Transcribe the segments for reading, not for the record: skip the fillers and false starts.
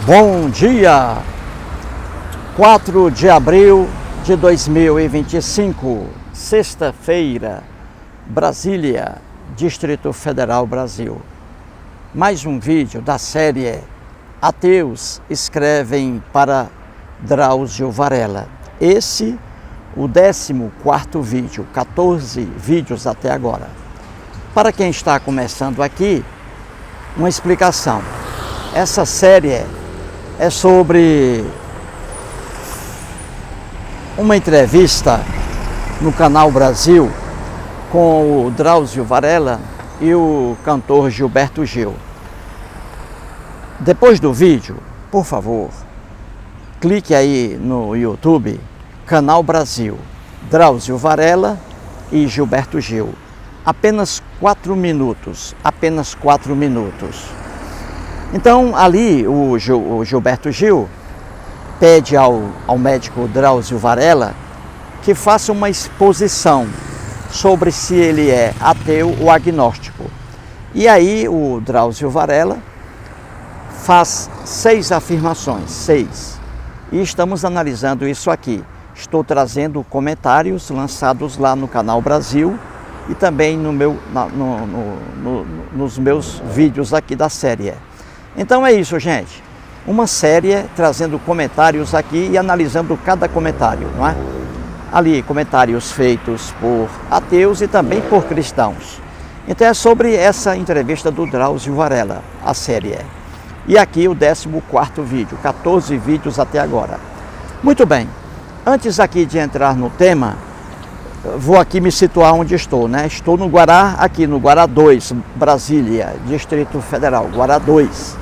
Bom dia! 4 de abril de 2025, sexta-feira, Brasília, Distrito Federal, Brasil. Mais um vídeo da série Ateus Escrevem para Drauzio Varela. Esse, o 14º vídeo, 14 vídeos até agora. Para quem está começando aqui, uma explicação. Essa série é sobre uma entrevista no Canal Brasil com o Drauzio Varela e o cantor Gilberto Gil. Depois do vídeo, por favor, clique aí no YouTube, Canal Brasil, Drauzio Varela e Gilberto Gil. Apenas 4 minutos, apenas 4 minutos. Então, ali, o Gilberto Gil pede ao médico Drauzio Varela que faça uma exposição sobre se ele é ateu ou agnóstico. E aí, o Drauzio Varela faz 6 afirmações, 6. E estamos analisando isso aqui. Estou trazendo comentários lançados lá no Canal Brasil e também nos meus vídeos aqui da série. Então é isso, gente. Uma série trazendo comentários aqui e analisando cada comentário, não é? Ali, comentários feitos por ateus e também por cristãos. Então é sobre essa entrevista do Drauzio Varela, a série. E aqui o 14º vídeo, 14 vídeos até agora. Muito bem, antes aqui de entrar no tema, vou aqui me situar onde estou, né? Estou no Guará, aqui no Guará 2, Brasília, Distrito Federal, Guará 2.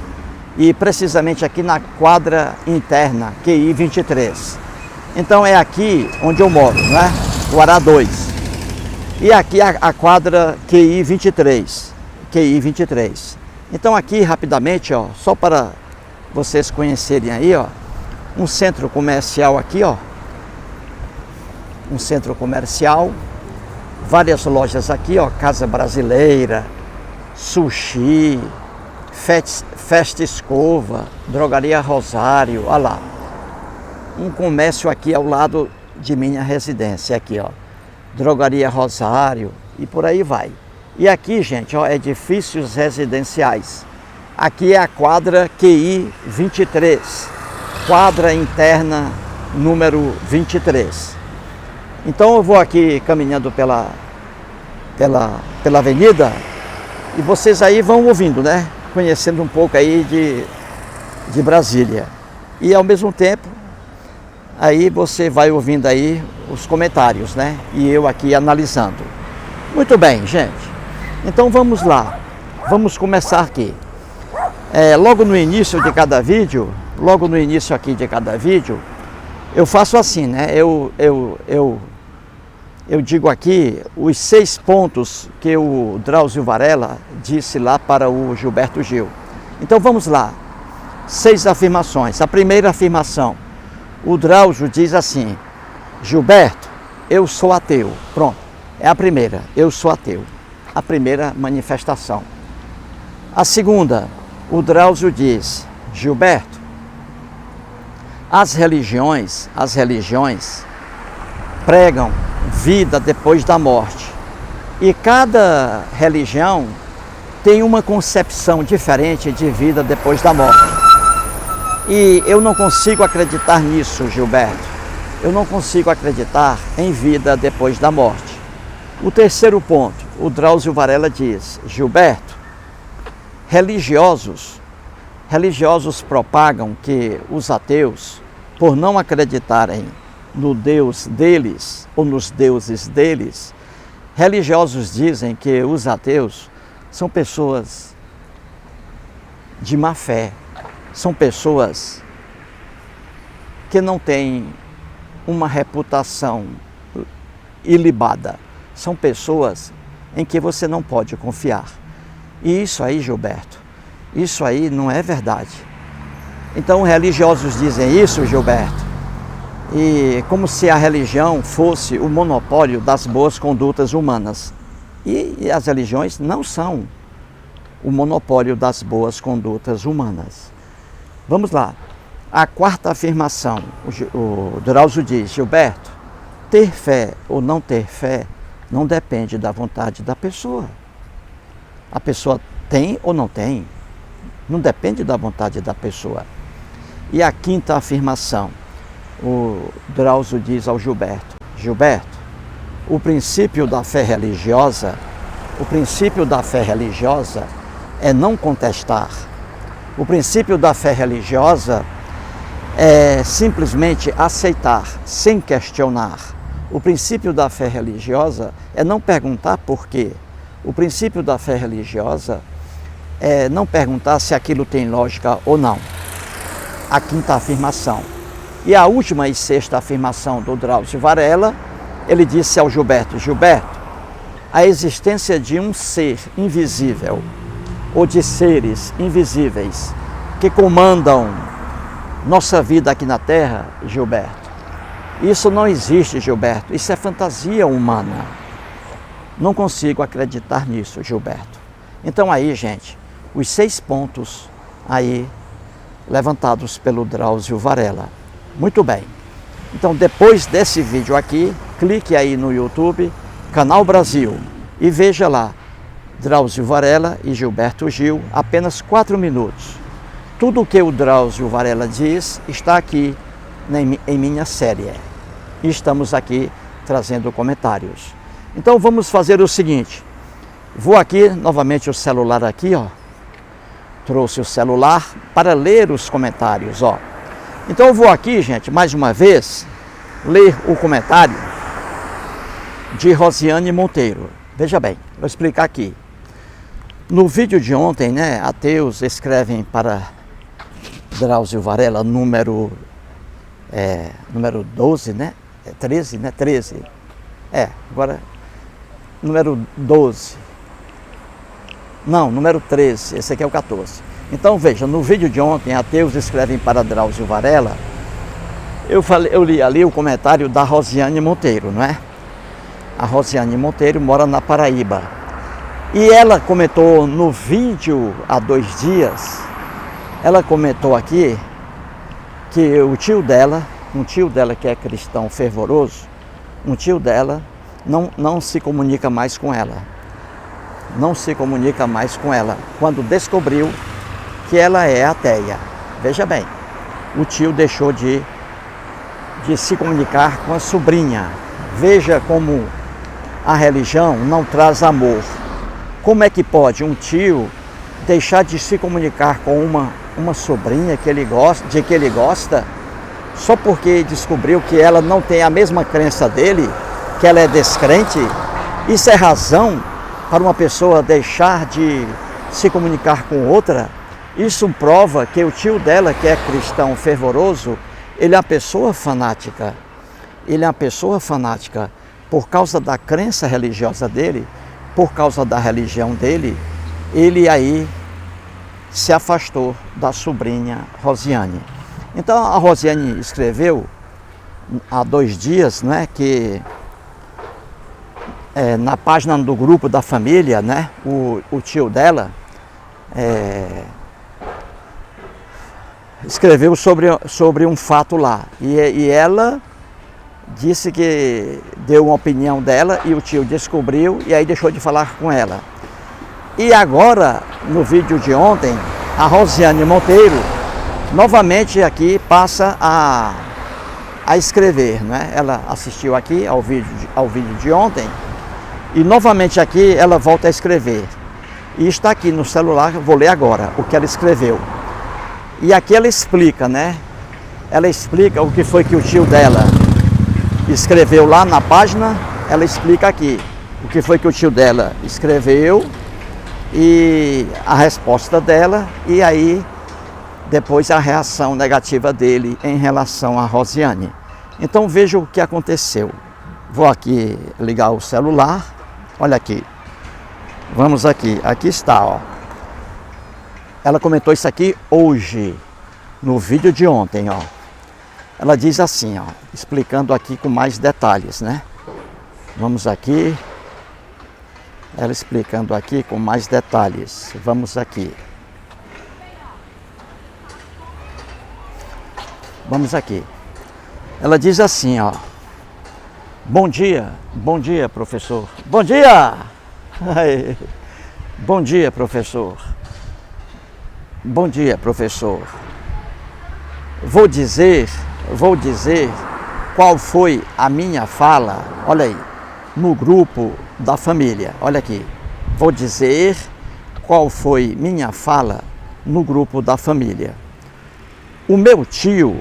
E precisamente aqui na quadra interna, QI 23. Então é aqui onde eu moro, né? Guará 2. E aqui a quadra QI 23. QI 23. Então aqui rapidamente, ó, só para vocês conhecerem aí, ó, um centro comercial aqui, ó. Um centro comercial, várias lojas aqui, ó, Casa Brasileira, Sushi, Festa Escova, Drogaria Rosário, olha lá. Um comércio aqui ao lado de minha residência, aqui, ó. Drogaria Rosário e por aí vai. E aqui, gente, ó, edifícios residenciais. Aqui é a quadra QI 23, quadra interna número 23. Então eu vou aqui caminhando pela avenida e vocês aí vão ouvindo, né? Conhecendo um pouco aí de Brasília. E ao mesmo tempo, aí você vai ouvindo aí os comentários, né? E eu aqui analisando. Muito bem, gente. Então vamos lá. Vamos começar aqui. Logo no início de cada vídeo, logo no início aqui de cada vídeo, eu faço assim, né? Eu digo aqui os 6 pontos que o Drauzio Varela disse lá para o Gilberto Gil. Então vamos lá. 6 afirmações. A primeira afirmação. O Drauzio diz assim: Gilberto, eu sou ateu. Pronto. É a primeira. Eu sou ateu. A primeira manifestação. A segunda. O Drauzio diz: Gilberto, as religiões pregam vida depois da morte. E cada religião tem uma concepção diferente de vida depois da morte. E eu não consigo acreditar nisso, Gilberto. Eu não consigo acreditar em vida depois da morte. O terceiro ponto, o Drauzio Varela diz: Gilberto, religiosos propagam que os ateus, por não acreditarem no Deus deles ou nos deuses deles, religiosos dizem que os ateus são pessoas de má fé, são pessoas que não têm uma reputação ilibada, são pessoas em que você não pode confiar. E isso aí, Gilberto, isso aí não é verdade. Então religiosos dizem isso, Gilberto, e como se a religião fosse o monopólio das boas condutas humanas. E as religiões não são o monopólio das boas condutas humanas. Vamos lá. A quarta afirmação, o Drauzio diz: Gilberto, ter fé ou não ter fé não depende da vontade da pessoa. A pessoa tem ou não tem, não depende da vontade da pessoa. E a quinta afirmação, o Drauzio diz ao Gilberto: Gilberto, o princípio da fé religiosa é não contestar. O princípio da fé religiosa é simplesmente aceitar, sem questionar. O princípio da fé religiosa é não perguntar por quê. O princípio da fé religiosa é não perguntar se aquilo tem lógica ou não. A quinta afirmação. E a última e sexta afirmação do Drauzio Varela, ele disse ao Gilberto: Gilberto, a existência de um ser invisível ou de seres invisíveis que comandam nossa vida aqui na Terra, Gilberto, isso não existe, Gilberto, isso é fantasia humana. Não consigo acreditar nisso, Gilberto. Então aí, gente, os 6 pontos aí levantados pelo Drauzio Varela. Muito bem. Então, depois desse vídeo aqui, clique aí no YouTube, Canal Brasil, e veja lá, Drauzio Varela e Gilberto Gil, apenas 4 minutos. Tudo o que o Drauzio Varela diz está aqui em minha série. E estamos aqui trazendo comentários. Então vamos fazer o seguinte. Vou aqui, novamente o celular aqui, ó. Trouxe o celular para ler os comentários, ó. Então eu vou aqui, gente, mais uma vez, ler o comentário de Rosiane Monteiro. Veja bem, vou explicar aqui. No vídeo de ontem, né, ateus escrevem para Drauzio Varela, número 12, né? 13, né? 13. Agora, número 12. Não, número 13, esse aqui é o 14. Então, veja, no vídeo de ontem, ateus escrevem para Drauzio Varela, eu li ali o comentário da Rosiane Monteiro, não é? A Rosiane Monteiro mora na Paraíba. E ela comentou no vídeo há 2 dias, ela comentou aqui que o tio dela, um tio dela que é cristão fervoroso, um tio dela não se comunica mais com ela. Não se comunica mais com ela, quando descobriu que ela é ateia. Veja bem, o tio deixou de se comunicar com a sobrinha. Veja como a religião não traz amor. Como é que pode um tio deixar de se comunicar com uma sobrinha que ele gosta, só porque descobriu que ela não tem a mesma crença dele, que ela é descrente? Isso é razão para uma pessoa deixar de se comunicar com outra? Isso prova que o tio dela, que é cristão fervoroso, ele é uma pessoa fanática. Ele é uma pessoa fanática por causa da crença religiosa dele, por causa da religião dele. Ele aí se afastou da sobrinha Rosiane. Então a Rosiane escreveu há 2 dias, né, que na página do grupo da família, né, o tio dela escreveu sobre um fato lá. E ela disse que deu uma opinião dela e o tio descobriu e aí deixou de falar com ela. E agora, no vídeo de ontem, a Rosiane Monteiro novamente aqui passa a escrever, né? Ela assistiu aqui ao vídeo de ontem e novamente aqui ela volta a escrever. E está aqui no celular, vou ler agora o que ela escreveu. E aqui ela explica, né? Ela explica o que foi que o tio dela escreveu lá na página. Ela explica aqui o que foi que o tio dela escreveu e a resposta dela, e aí depois a reação negativa dele em relação a Rosiane. Então veja o que aconteceu. Vou aqui ligar o celular. Olha aqui. Vamos aqui. Aqui está, ó. Ela comentou isso aqui hoje, no vídeo de ontem, ó. Ela diz assim, ó, explicando aqui com mais detalhes, né? Vamos aqui. Ela explicando aqui com mais detalhes. Vamos aqui. Vamos aqui. Ela diz assim, ó. Bom dia, professor. Bom dia! Ai. Bom dia, professor. Bom dia, professor. Vou dizer qual foi a minha fala, olha aí, no grupo da família. Olha aqui. Vou dizer qual foi minha fala no grupo da família. O meu tio,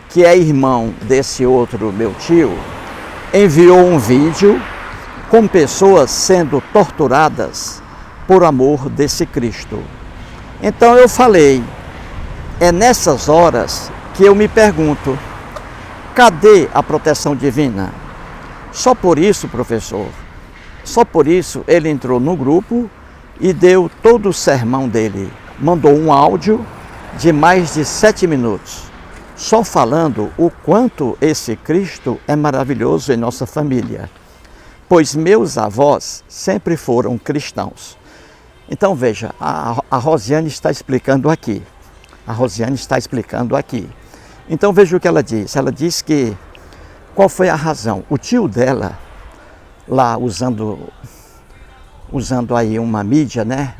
que é irmão desse outro meu tio, enviou um vídeo com pessoas sendo torturadas por amor desse Cristo. Então eu falei, é nessas horas que eu me pergunto, cadê a proteção divina? Só por isso, professor, só por isso ele entrou no grupo e deu todo o sermão dele. Mandou um áudio de mais de 7 minutos, só falando o quanto esse Cristo é maravilhoso em nossa família, pois meus avós sempre foram cristãos. Então veja, a Rosiane está explicando aqui. A Rosiane está explicando aqui. Então veja o que ela diz. Ela diz que qual foi a razão? O tio dela, lá usando aí uma mídia, né?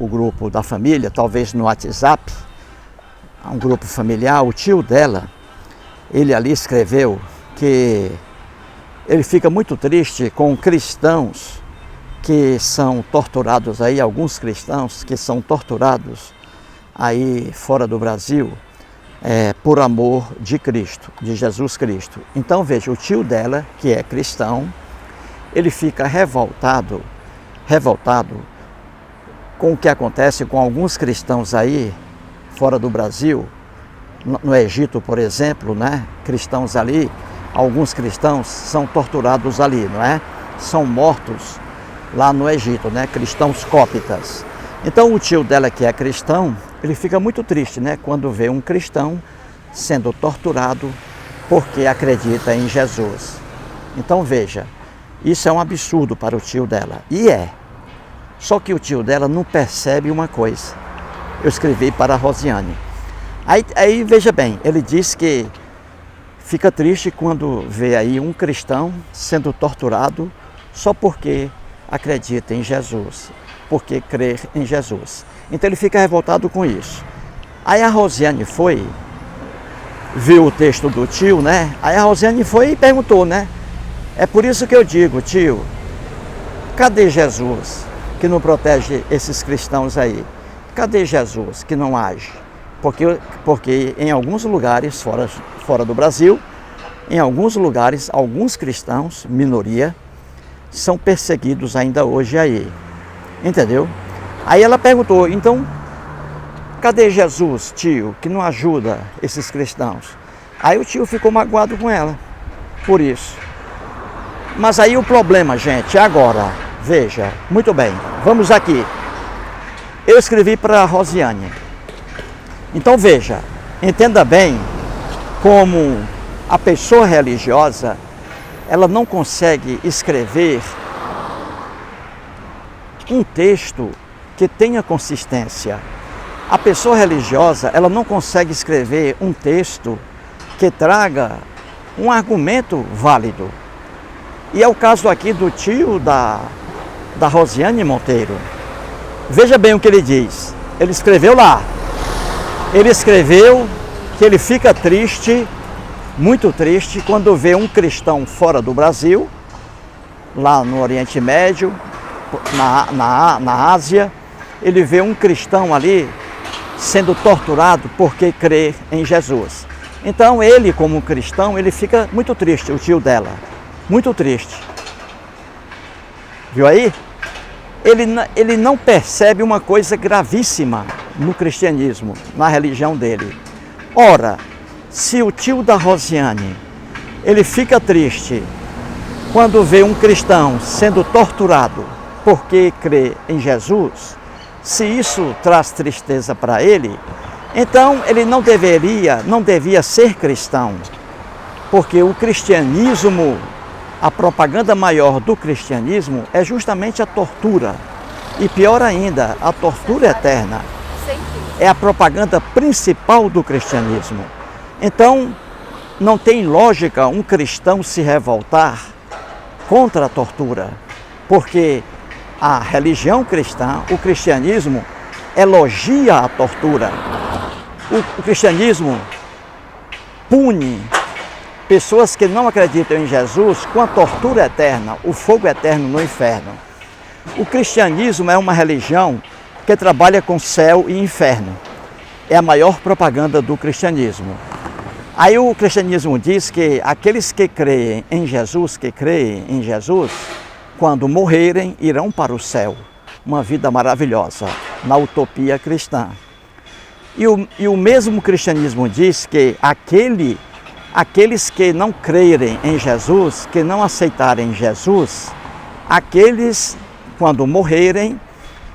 O grupo da família, talvez no WhatsApp, um grupo familiar, o tio dela, ele ali escreveu que ele fica muito triste com cristãos que são torturados aí, alguns cristãos que são torturados aí fora do Brasil, por amor de Cristo, de Jesus Cristo. Então veja, o tio dela, que é cristão, ele fica revoltado com o que acontece com alguns cristãos aí fora do Brasil, no Egito, por exemplo, né? Cristãos ali, alguns cristãos são torturados ali, não é? São mortos lá no Egito, né? Cristãos cóptas. Então o tio dela, que é cristão, ele fica muito triste, né? Quando vê um cristão sendo torturado porque acredita em Jesus. Então veja, isso é um absurdo para o tio dela. E é. Só que o tio dela não percebe uma coisa. Eu escrevi para a Rosiane. Aí veja bem, ele diz que fica triste quando vê aí um cristão sendo torturado só porque acredita em Jesus, porque crê em Jesus. Então ele fica revoltado com isso. Aí a Rosiane viu o texto do tio, né? Aí a Rosiane foi e perguntou, né? É por isso que eu digo, tio, cadê Jesus que não protege esses cristãos aí? Cadê Jesus que não age? Porque em alguns lugares fora do Brasil, em alguns lugares, alguns cristãos, minoria, são perseguidos ainda hoje aí. Entendeu? Aí ela perguntou, então, cadê Jesus, tio, que não ajuda esses cristãos? Aí o tio ficou magoado com ela, por isso. Mas aí o problema, gente, agora, veja, muito bem, vamos aqui. Eu escrevi para a Rosiane. Então veja, entenda bem como a pessoa religiosa, ela não consegue escrever um texto que tenha consistência. A pessoa religiosa, ela não consegue escrever um texto que traga um argumento válido. E é o caso aqui do tio da Rosiane Monteiro. Veja bem o que ele diz. Ele escreveu lá. Ele escreveu que ele fica triste, muito triste, quando vê um cristão fora do Brasil, lá no Oriente Médio, na Ásia, ele vê um cristão ali sendo torturado porque crê em Jesus. Então ele, como cristão, ele fica muito triste, o tio dela, muito triste. Viu aí? Ele não percebe uma coisa gravíssima no cristianismo, na religião dele. Ora, se o tio da Rosiane, ele fica triste quando vê um cristão sendo torturado porque crê em Jesus, se isso traz tristeza para ele, então ele não devia ser cristão, porque o cristianismo, a propaganda maior do cristianismo é justamente a tortura. E pior ainda, a tortura eterna. É a propaganda principal do cristianismo. Então, não tem lógica um cristão se revoltar contra a tortura, porque a religião cristã, o cristianismo, elogia a tortura. O cristianismo pune pessoas que não acreditam em Jesus com a tortura eterna, o fogo eterno no inferno. O cristianismo é uma religião que trabalha com céu e inferno. É a maior propaganda do cristianismo. Aí o cristianismo diz que aqueles que creem em Jesus, quando morrerem, irão para o céu. Uma vida maravilhosa, na utopia cristã. E o mesmo cristianismo diz que aqueles que não crerem em Jesus, que não aceitarem Jesus, aqueles, quando morrerem,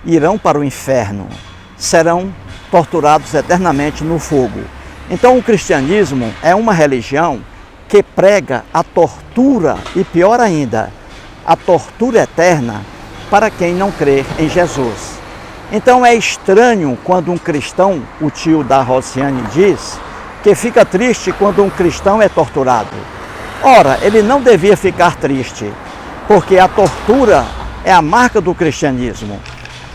irão para o inferno, serão torturados eternamente no fogo. Então o cristianismo é uma religião que prega a tortura e, pior ainda, a tortura eterna para quem não crer em Jesus. Então é estranho quando um cristão, o tio da Rosiane diz, que fica triste quando um cristão é torturado. Ora, ele não devia ficar triste, porque a tortura é a marca do cristianismo.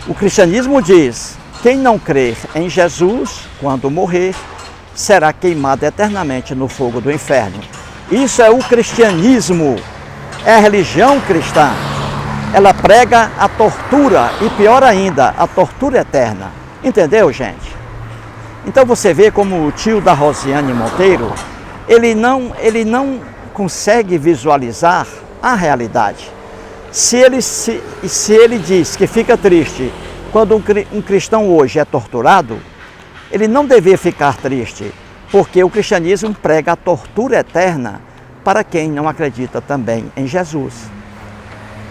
O cristianismo diz, quem não crer em Jesus, quando morrer, será queimado eternamente no fogo do inferno. Isso é o cristianismo, é a religião cristã. Ela prega a tortura e, pior ainda, a tortura eterna. Entendeu, gente? Então você vê como o tio da Rosiane Monteiro, ele não consegue visualizar a realidade. Se ele diz que fica triste quando um cristão hoje é torturado, ele não deveria ficar triste, porque o cristianismo prega a tortura eterna para quem não acredita também em Jesus.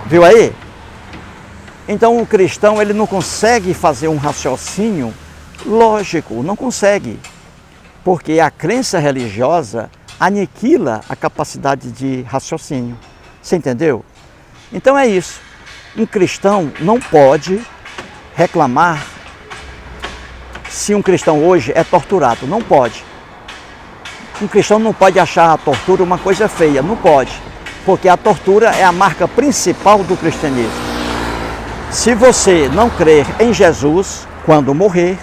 Viu aí? Então o cristão ele não consegue fazer um raciocínio lógico, não consegue, porque a crença religiosa aniquila a capacidade de raciocínio. Você entendeu? Então é isso. Um cristão não pode reclamar se um cristão hoje é torturado. Não pode. Um cristão não pode achar a tortura uma coisa feia. Não pode. Porque a tortura é a marca principal do cristianismo. Se você não crer em Jesus, quando morrer,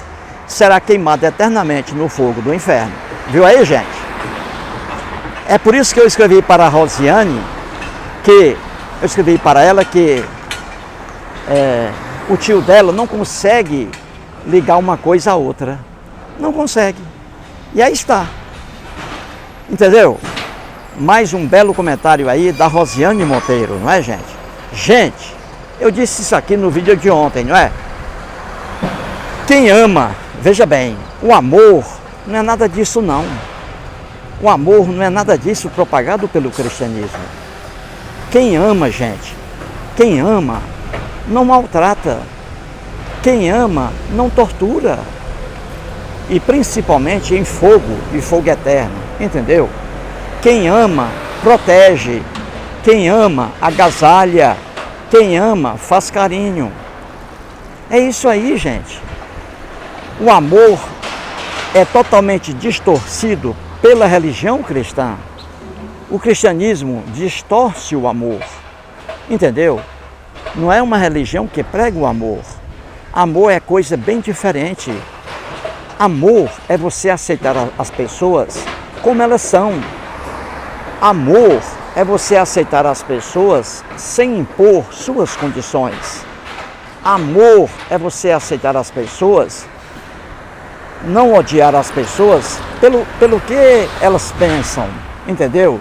será queimado eternamente no fogo do inferno. Viu aí, gente? É por isso que eu escrevi para a Rosiane, que o tio dela não consegue ligar uma coisa à outra. Não consegue. E aí está. Entendeu? Mais um belo comentário aí da Rosiane Monteiro, não é, gente? Gente, eu disse isso aqui no vídeo de ontem, não é? Quem ama, veja bem, o amor não é nada disso não. O amor não é nada disso propagado pelo cristianismo. Quem ama, gente, quem ama não maltrata. Quem ama não tortura. E principalmente em fogo e fogo eterno, entendeu? Quem ama protege. Quem ama agasalha. Quem ama faz carinho. É isso aí, gente. O amor é totalmente distorcido pela religião cristã. O cristianismo distorce o amor. Entendeu? Não é uma religião que prega o amor. Amor é coisa bem diferente. Amor é você aceitar as pessoas como elas são. Amor é você aceitar as pessoas sem impor suas condições. Amor é você aceitar as pessoas, não odiar as pessoas pelo que elas pensam, entendeu?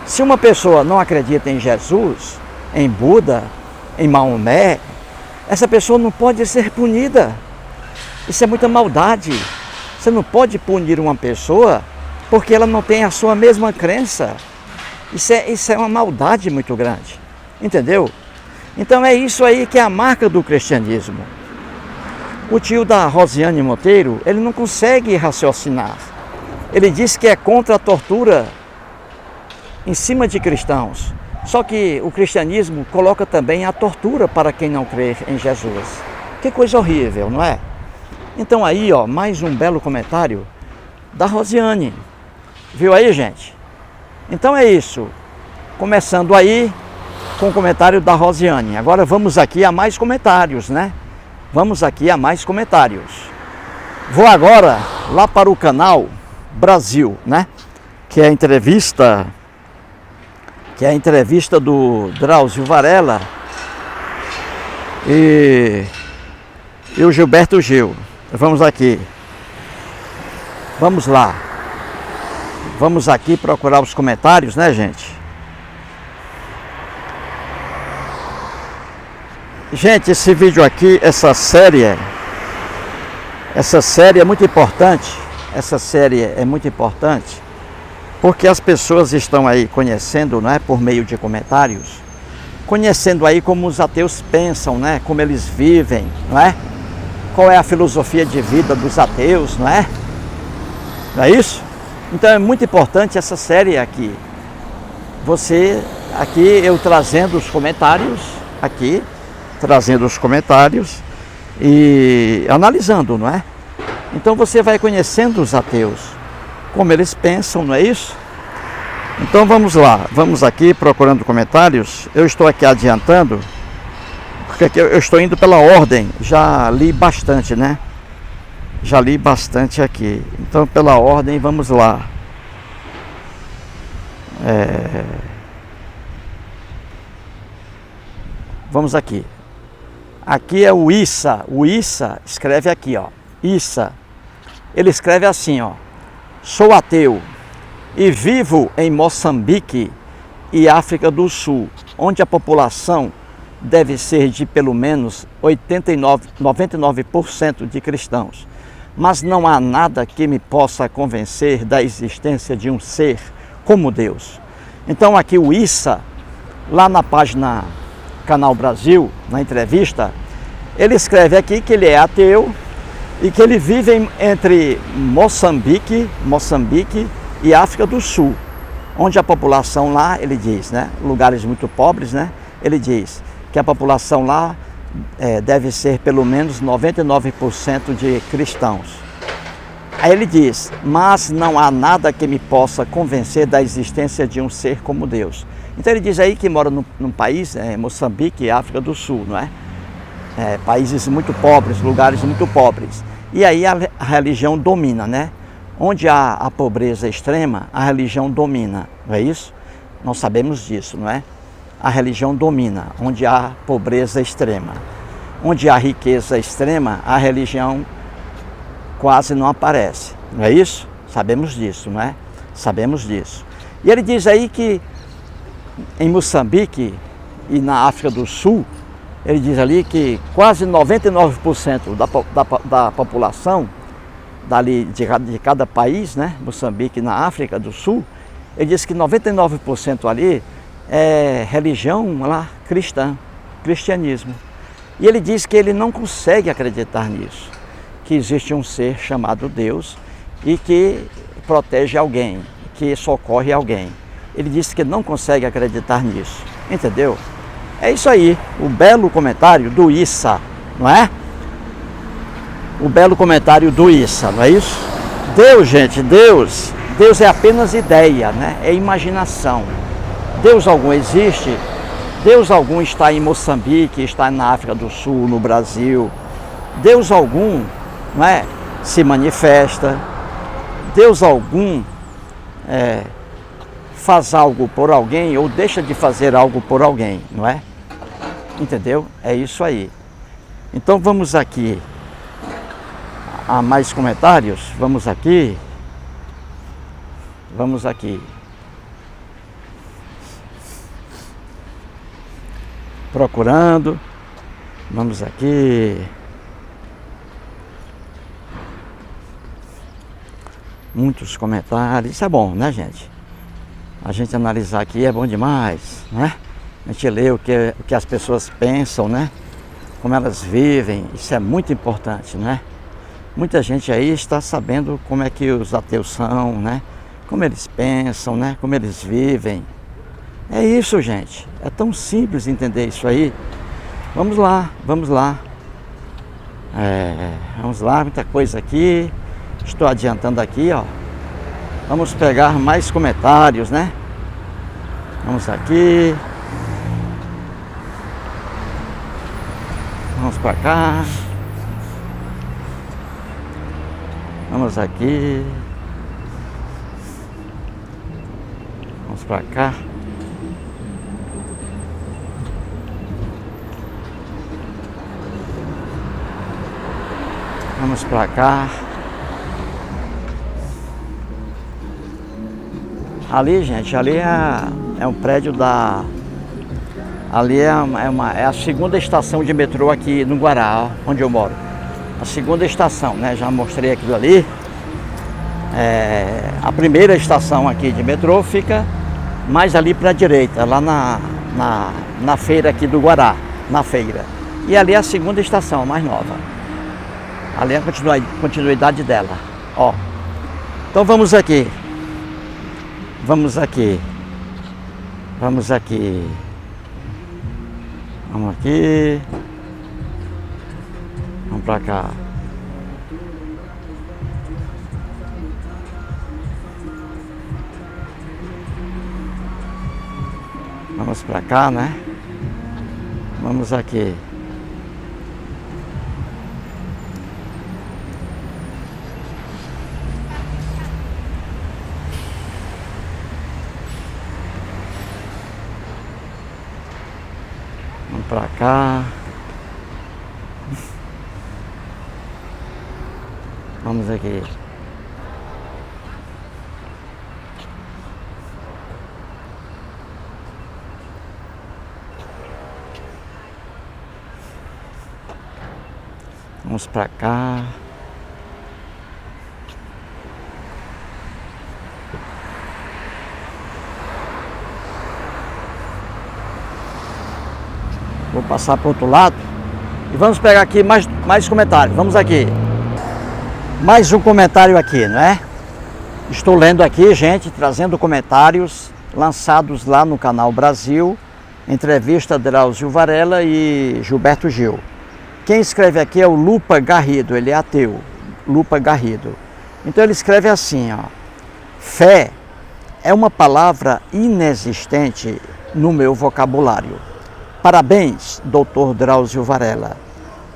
Se uma pessoa não acredita em Jesus, em Buda, em Maomé, essa pessoa não pode ser punida. Isso é muita maldade. Você não pode punir uma pessoa porque ela não tem a sua mesma crença. Isso é uma maldade muito grande, entendeu? Então é isso aí que é a marca do cristianismo. O tio da Rosiane Monteiro, ele não consegue raciocinar. Ele diz que é contra a tortura em cima de cristãos. Só que o cristianismo coloca também a tortura para quem não crê em Jesus. Que coisa horrível, não é? Então aí, ó, mais um belo comentário da Rosiane. Viu aí, gente? Então é isso. Começando aí com o comentário da Rosiane. Agora vamos aqui a mais comentários, né? Vamos aqui a mais comentários. Vou agora lá para o canal Brasil, né? Que é a entrevista do Drauzio Varela e o Gilberto Gil. Vamos aqui. Vamos lá. Vamos aqui procurar os comentários, né, gente? Gente, esse vídeo aqui, essa série é muito importante. Essa série é muito importante porque as pessoas estão aí conhecendo, não é, por meio de comentários, conhecendo aí como os ateus pensam, né, como eles vivem, não é? Qual é a filosofia de vida dos ateus, não é? Não é isso? Então é muito importante essa série aqui. Eu trazendo os comentários aqui, e analisando, não é? Então você vai conhecendo os ateus, como eles pensam, não é isso? Então vamos lá, vamos aqui procurando comentários. Eu estou aqui adiantando, porque aqui eu estou indo pela ordem, já li bastante, né? Já li bastante aqui, então pela ordem vamos lá. Vamos aqui. Aqui é o Issa. O Issa escreve aqui, ó. Issa. Ele escreve assim, ó. Sou ateu e vivo em Moçambique e África do Sul, onde a população deve ser de pelo menos 99% de cristãos. Mas não há nada que me possa convencer da existência de um ser como Deus. Então aqui o Issa, lá na página Canal Brasil, na entrevista, ele escreve aqui que ele é ateu e que ele vive entre Moçambique e África do Sul, onde a população lá, ele diz, né, lugares muito pobres, né, ele diz que a população lá deve ser pelo menos 99% de cristãos. Aí ele diz, mas não há nada que me possa convencer da existência de um ser como Deus. Então ele diz aí que mora num país, Moçambique e África do Sul, não é? Países muito pobres, lugares muito pobres. E aí a religião domina, né? Onde há a pobreza extrema, a religião domina, não é isso? Nós sabemos disso, não é? A religião domina, onde há pobreza extrema. Onde há riqueza extrema, a religião quase não aparece, não é isso? Sabemos disso, não é? Sabemos disso. E ele diz aí que em Moçambique e na África do Sul, ele diz ali que quase 99% da população dali de cada país, né? Moçambique e na África do Sul, ele diz que 99% ali é religião lá cristã, cristianismo. E ele diz que ele não consegue acreditar nisso, que existe um ser chamado Deus e que protege alguém, que socorre alguém. Ele disse que não consegue acreditar nisso, entendeu? É isso aí, o belo comentário do Issa, não é? O belo comentário do Issa, não é isso? Deus, gente, Deus é apenas ideia, né? É imaginação. Deus algum existe? Deus algum está em Moçambique, está na África do Sul, no Brasil. Deus algum, não é, se manifesta. Deus algum faz algo por alguém ou deixa de fazer algo por alguém, não é? Entendeu? É isso aí. Então vamos aqui a mais comentários. Vamos aqui. Procurando. Vamos aqui. Muitos comentários. Isso é bom, né, gente? A gente analisar aqui é bom demais, né? A gente lê o que as pessoas pensam, né? Como elas vivem. Isso é muito importante, né? Muita gente aí está sabendo como é que os ateus são, né? Como eles pensam, né? Como eles vivem. É isso, gente. É tão simples entender isso aí. Vamos lá, vamos lá. Vamos lá, muita coisa aqui. Estou adiantando aqui, ó. Vamos pegar mais comentários, né? Vamos aqui. Vamos para cá. Vamos aqui. Vamos para cá. Vamos para cá. Ali, gente, ali é um prédio da... Ali é a segunda estação de metrô aqui no Guará, onde eu moro. A segunda estação, né? Já mostrei aquilo ali. A primeira estação aqui de metrô fica mais ali para a direita, lá na feira aqui do Guará, na feira. E ali é a segunda estação, a mais nova. Ali é a continuidade dela. Ó. Então vamos aqui. Vamos aqui. Vamos aqui. Vamos aqui. Vamos pra cá. Vamos pra cá, né? Vamos aqui. Vamos pra cá. Vamos aqui. Vamos pra cá. Vou passar para o outro lado e vamos pegar aqui mais comentários. Vamos aqui. Mais um comentário aqui, não é? Estou lendo aqui, gente, trazendo comentários lançados lá no Canal Brasil, entrevista de Drauzio Varela e Gilberto Gil. Quem escreve aqui é o Lupa Garrido, ele é ateu, Lupa Garrido. Então ele escreve assim, ó: fé é uma palavra inexistente no meu vocabulário. Parabéns, Dr. Drauzio Varela.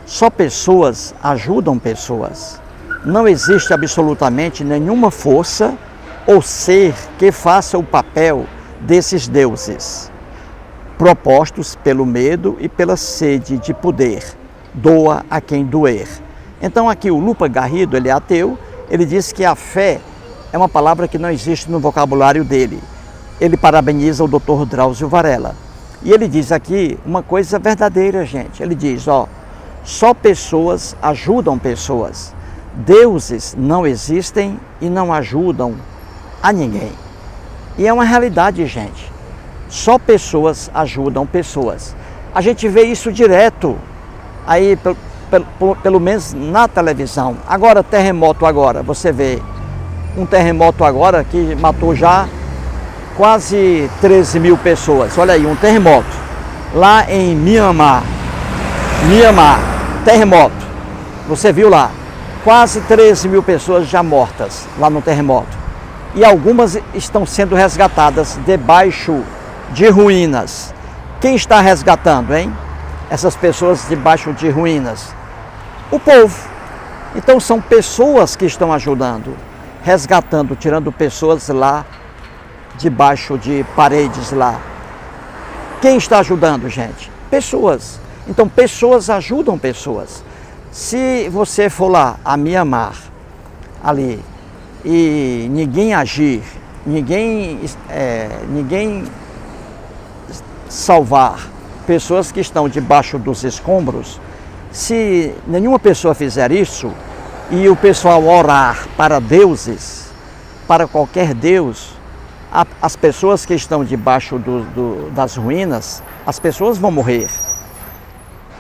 Só pessoas ajudam pessoas. Não existe absolutamente nenhuma força ou ser que faça o papel desses deuses, propostos pelo medo e pela sede de poder. Doa a quem doer. Então aqui o Lupa Garrido, ele é ateu, ele diz que a fé é uma palavra que não existe no vocabulário dele. Ele parabeniza o Dr. Drauzio Varela. E ele diz aqui uma coisa verdadeira, gente. Ele diz, ó, só pessoas ajudam pessoas. Deuses não existem e não ajudam a ninguém. E é uma realidade, gente. Só pessoas ajudam pessoas. A gente vê isso direto aí, pelo menos na televisão. Agora, terremoto agora, você vê um terremoto agora que matou já quase 13 mil pessoas. Olha aí, um terremoto. Lá em Myanmar, terremoto. Você viu lá, quase 13 mil pessoas já mortas lá no terremoto. E algumas estão sendo resgatadas debaixo de ruínas. Quem está resgatando, hein? Essas pessoas debaixo de ruínas? O povo. Então são pessoas que estão ajudando, resgatando, tirando pessoas lá debaixo de paredes lá. Quem está ajudando, gente? Pessoas. Então pessoas ajudam pessoas. Se você for lá a Myanmar, ali, e ninguém agir, ninguém salvar pessoas que estão debaixo dos escombros, se nenhuma pessoa fizer isso e o pessoal orar para deuses, para qualquer deus, as pessoas que estão debaixo das ruínas, as pessoas vão morrer.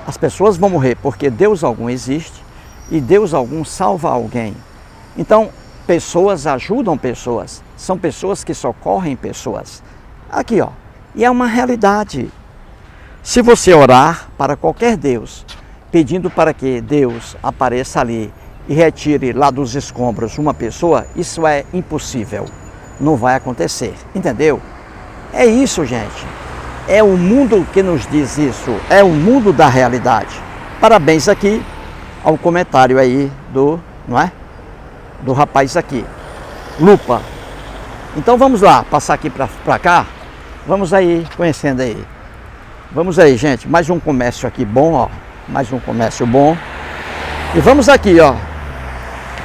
As pessoas vão morrer porque Deus algum existe e Deus algum salva alguém. Então, pessoas ajudam pessoas, são pessoas que socorrem pessoas. Aqui, ó, e é uma realidade. Se você orar para qualquer Deus, pedindo para que Deus apareça ali e retire lá dos escombros uma pessoa, isso é impossível. Não vai acontecer, entendeu? É isso, gente. É o mundo que nos diz isso. É o mundo da realidade. Parabéns aqui ao comentário aí não é? Do rapaz aqui. Lupa. Então vamos lá, passar aqui pra cá. Vamos aí, conhecendo aí. Vamos aí, gente. Mais um comércio aqui bom, ó. Mais um comércio bom. E vamos aqui, ó.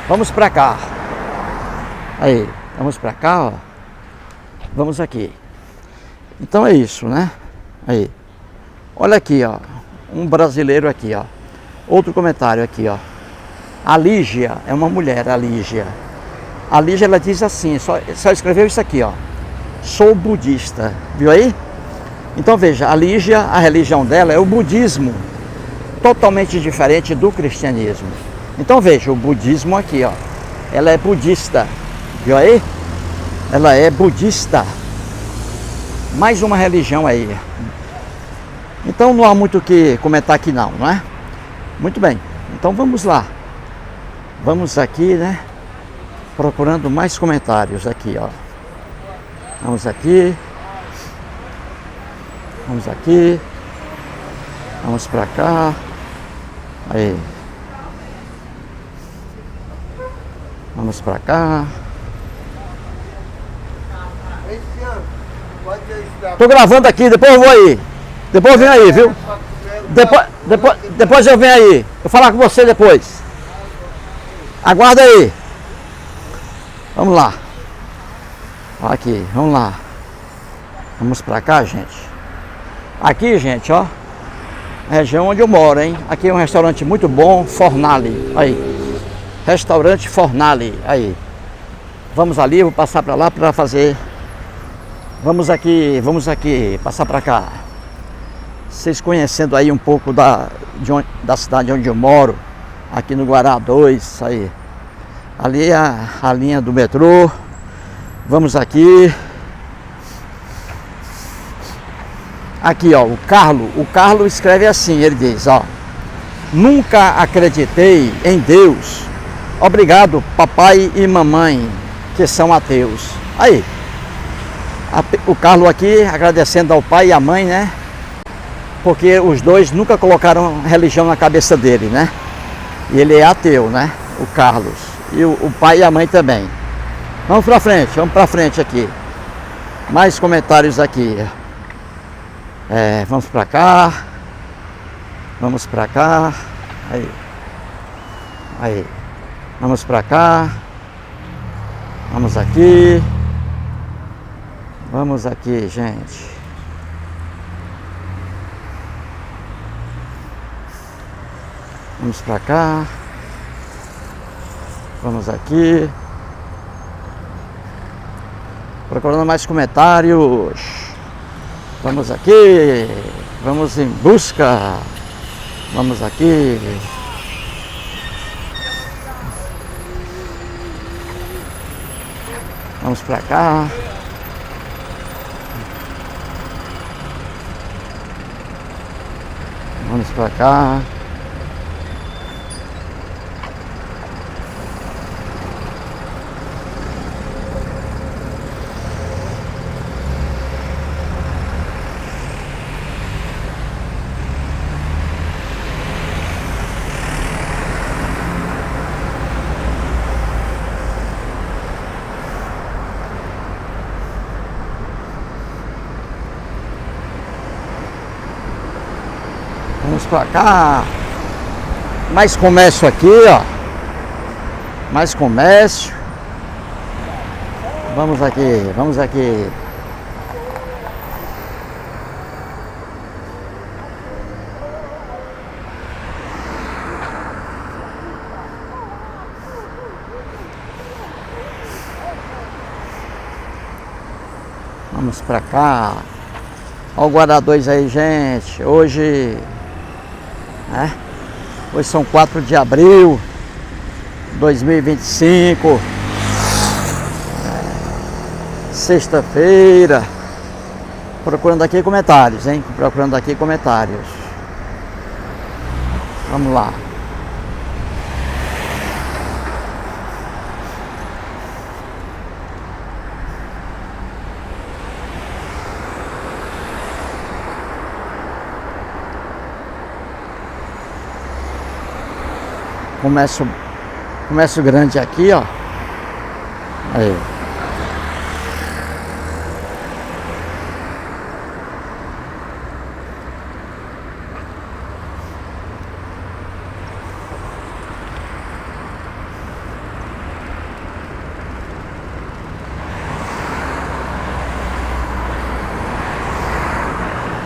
Vamos pra cá. Aí, vamos pra cá, ó. Vamos aqui. Então é isso, né? Aí. Olha aqui, ó. Um brasileiro aqui, ó. Outro comentário aqui, ó. A Lígia, é uma mulher, a Lígia. A Lígia, ela diz assim, só escreveu isso aqui, ó. Sou budista, viu aí? Então veja, a Lígia, a religião dela é o budismo. Totalmente diferente do cristianismo. Então veja, o budismo aqui, ó. Ela é budista, viu aí? Ela é budista. Mais uma religião aí. Então não há muito o que comentar aqui não é? Muito bem, então vamos lá. Vamos aqui, né? Procurando mais comentários aqui, ó. Vamos aqui. Vamos aqui. Vamos pra cá. Aí. Vamos pra cá. Tô gravando aqui, depois eu vou aí. Depois eu venho aí, viu? Depois eu venho aí. Eu vou falar com você depois. Aguarda aí. Vamos lá. Aqui, vamos lá. Vamos pra cá, gente. Aqui, gente, ó. Região onde eu moro, hein? Aqui é um restaurante muito bom, Fornali. Aí. Restaurante Fornali. Aí. Vamos ali, vou passar pra lá pra fazer. Vamos aqui, passar pra cá. Vocês conhecendo aí um pouco da cidade onde eu moro. Aqui no Guará 2, aí. Ali é a linha do metrô. Vamos aqui. Aqui, ó, o Carlos escreve assim, ele diz, ó. Nunca acreditei em Deus. Obrigado, papai e mamãe, que são ateus. Aí. O Carlos aqui agradecendo ao pai e à mãe, né? Porque os dois nunca colocaram religião na cabeça dele, né? E ele é ateu, né? O Carlos. E o pai e a mãe também. Vamos pra frente aqui. Mais comentários aqui. Vamos pra cá. Vamos pra cá. Aí. Aí. Vamos pra cá. Vamos aqui. Vamos aqui, gente. Vamos pra cá. Vamos aqui. Procurando mais comentários. Vamos aqui. Vamos em busca. Vamos aqui. Vamos pra cá. Vamos pra cá. Vamos pra cá. Mais comércio aqui, ó. Mais comércio. Vamos aqui, vamos aqui. Vamos pra cá. Olha o Guará 2 aí, gente. Hoje são 4 de abril de 2025. Sexta-feira. Procurando aqui comentários, hein? Procurando aqui comentários. Vamos lá. comércio grande aqui, ó. Aí.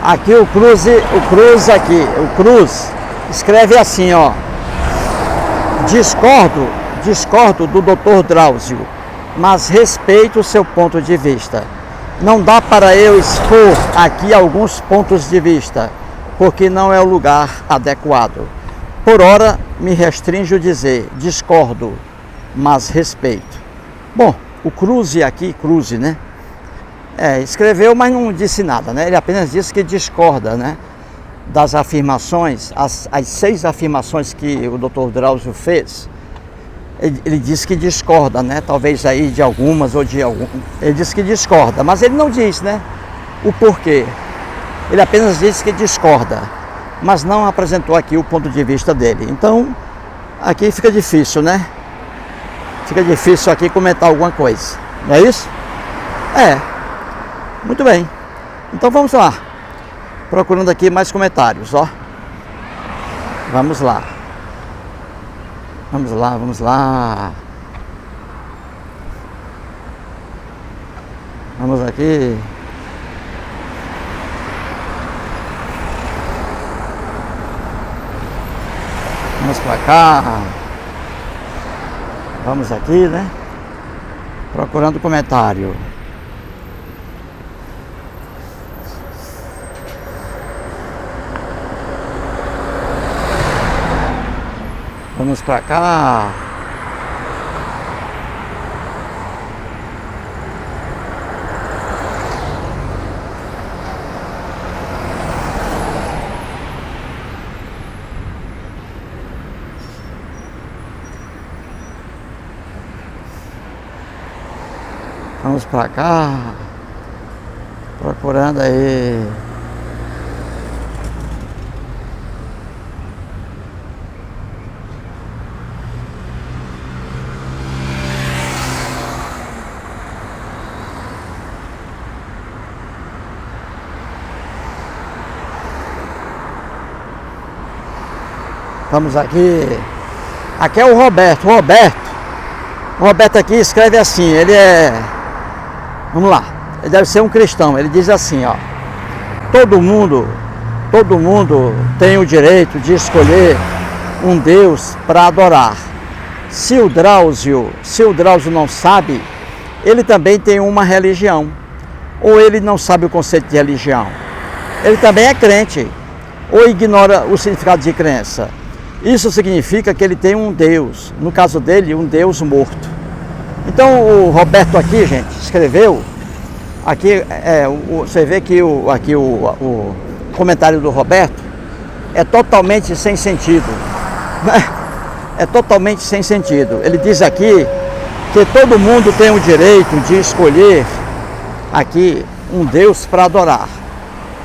Aqui o Cruz escreve assim, ó: discordo do Dr. Drauzio, mas respeito o seu ponto de vista. Não dá para eu expor aqui alguns pontos de vista, porque não é o lugar adequado. Por ora, me restringo a dizer: discordo, mas respeito. Bom, o Cruz aqui, né? Escreveu, mas não disse nada, né? Ele apenas disse que discorda, né, das afirmações, as 6 afirmações que o Dr. Drauzio fez. Ele disse que discorda, né? Talvez aí de algumas ou de algum. Ele disse que discorda, mas ele não diz, né, o porquê. Ele apenas disse que discorda, mas não apresentou aqui o ponto de vista dele. Então, aqui fica difícil, né? Fica difícil aqui comentar alguma coisa. Não é isso? Muito bem. Então vamos lá. Procurando aqui mais comentários, ó. Vamos lá. Vamos lá. Vamos aqui. Vamos pra cá. Vamos aqui, né? Procurando comentário. Vamos pra cá. Vamos pra cá. Procurando aí. Vamos aqui. Aqui é o Roberto. O Roberto aqui escreve assim, ele é... Vamos lá. Ele deve ser um cristão. Ele diz assim, ó: todo mundo tem o direito de escolher um Deus para adorar. Se o Drauzio não sabe, ele também tem uma religião. Ou ele não sabe o conceito de religião. Ele também é crente. Ou ignora o significado de crença. Isso significa que ele tem um Deus, no caso dele, um Deus morto. Então o Roberto aqui, gente, escreveu, aqui, você vê que o comentário do Roberto é totalmente sem sentido, né? É totalmente sem sentido. Ele diz aqui que todo mundo tem o direito de escolher aqui um Deus para adorar.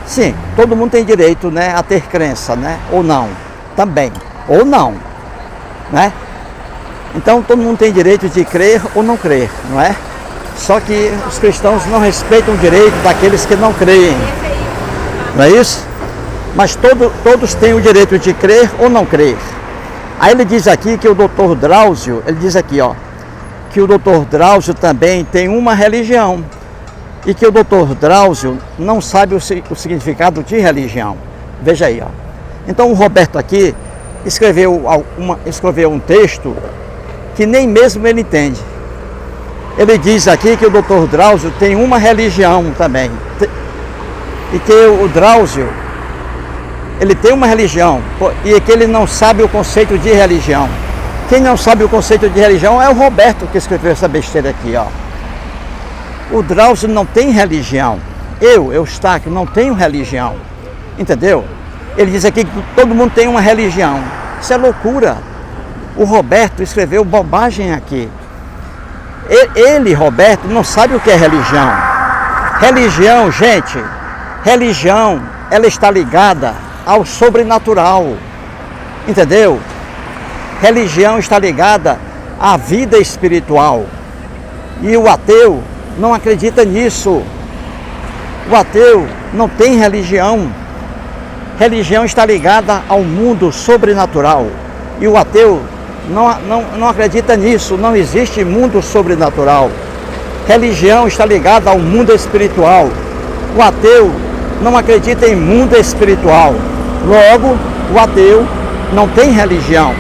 Sim, todo mundo tem direito, né, a ter crença, né, ou não, também. Ou não, né? Então todo mundo tem direito de crer ou não crer, não é? Só que os cristãos não respeitam o direito daqueles que não creem, não é isso? Mas todos têm o direito de crer ou não crer. Aí ele diz aqui que o Dr. Drauzio, ele diz aqui, ó, que o Dr. Drauzio também tem uma religião e que o Dr. Drauzio não sabe o significado de religião. Veja aí, ó. Então o Roberto aqui escreveu um texto que nem mesmo ele entende. Ele diz aqui que o Dr. Drauzio tem uma religião também. E que o Drauzio, ele tem uma religião e que ele não sabe o conceito de religião. Quem não sabe o conceito de religião é o Roberto que escreveu essa besteira aqui, ó. O Drauzio não tem religião. Eu, Eustáquio, não tenho religião. Entendeu? Ele diz aqui que todo mundo tem uma religião. Isso é loucura. O Roberto escreveu bobagem aqui. Ele, Roberto, não sabe o que é religião. Religião, gente, ela está ligada ao sobrenatural. Entendeu? Religião está ligada à vida espiritual. E o ateu não acredita nisso. O ateu não tem religião. Religião está ligada ao mundo sobrenatural. E o ateu não acredita nisso. Não existe mundo sobrenatural. Religião está ligada ao mundo espiritual. O ateu não acredita em mundo espiritual. Logo, o ateu não tem religião.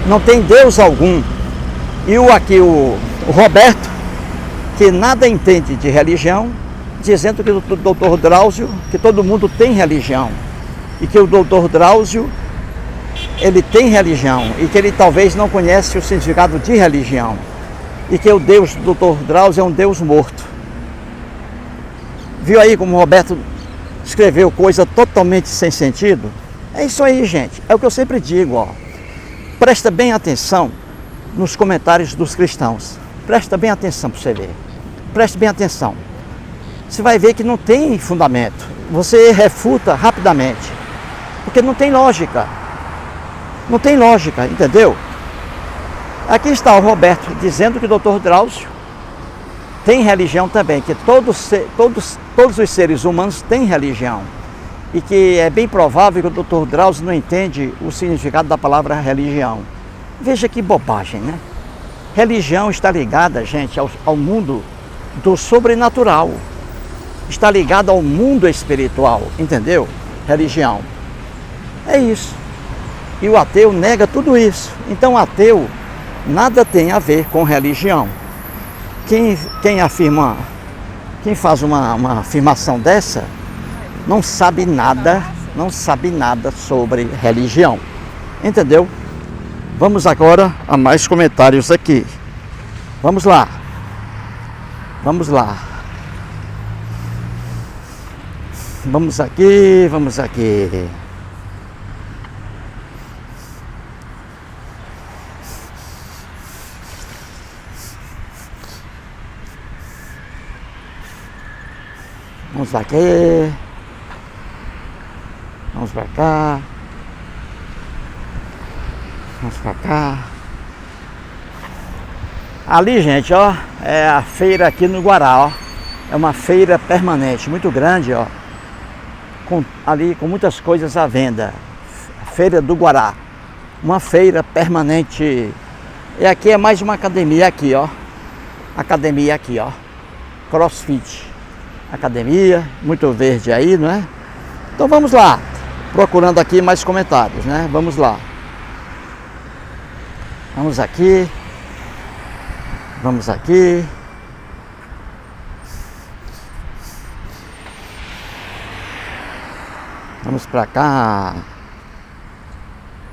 Não tem Deus algum. E o Roberto, que nada entende de religião, dizendo que o doutor Drauzio, que todo mundo tem religião. E que o doutor Drauzio, ele tem religião. E que ele talvez não conhece o significado de religião. E que o Deus do doutor Drauzio é um Deus morto. Viu aí como o Roberto escreveu coisa totalmente sem sentido? É isso aí, gente. É o que eu sempre digo, ó. Presta bem atenção nos comentários dos cristãos. Presta bem atenção para você ver. Preste bem atenção. Você vai ver que não tem fundamento. Você refuta rapidamente. Porque não tem lógica. Não tem lógica, entendeu? Aqui está o Roberto dizendo que o doutor Drauzio tem religião também, que todos os seres humanos têm religião. E que é bem provável que o doutor Drauzio não entende o significado da palavra religião. Veja que bobagem, né? Religião está ligada, gente, ao mundo do sobrenatural. Está ligada ao mundo espiritual, entendeu? Religião. É isso. E o ateu nega tudo isso. Então o ateu nada tem a ver com religião. Quem afirma, quem faz uma afirmação dessa, não sabe nada sobre religião. Entendeu? Vamos agora a mais comentários aqui. Vamos lá. Vamos lá. Vamos aqui, vamos aqui. Vamos aqui. Vamos pra cá. Vamos pra cá. Ali, gente, ó, é a feira aqui no Guará, ó. É uma feira permanente, muito grande, ó. Ali com muitas coisas à venda. Feira do Guará. Uma feira permanente. E aqui é mais uma academia aqui, ó. Academia aqui, ó. CrossFit. Academia, muito verde aí, não é? Então vamos lá. Procurando aqui mais comentários, né? Vamos lá. Vamos aqui. Vamos aqui. Vamos pra cá.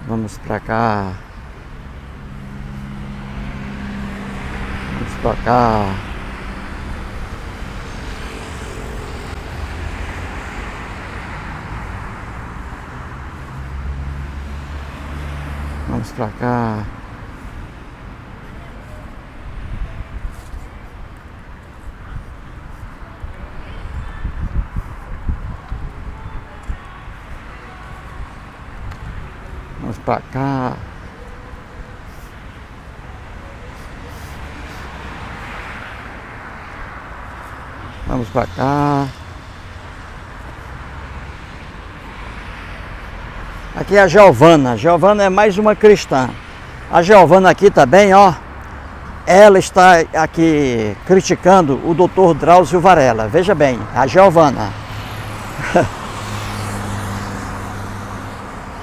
Vamos pra cá. Vamos pra cá. Vamos pra cá. Vamos pra cá. Vamos pra cá. Aqui é a Giovana. Giovana é mais uma cristã. A Giovana aqui também, ó. Ela está aqui criticando o doutor Drauzio Varela. Veja bem, a Giovana.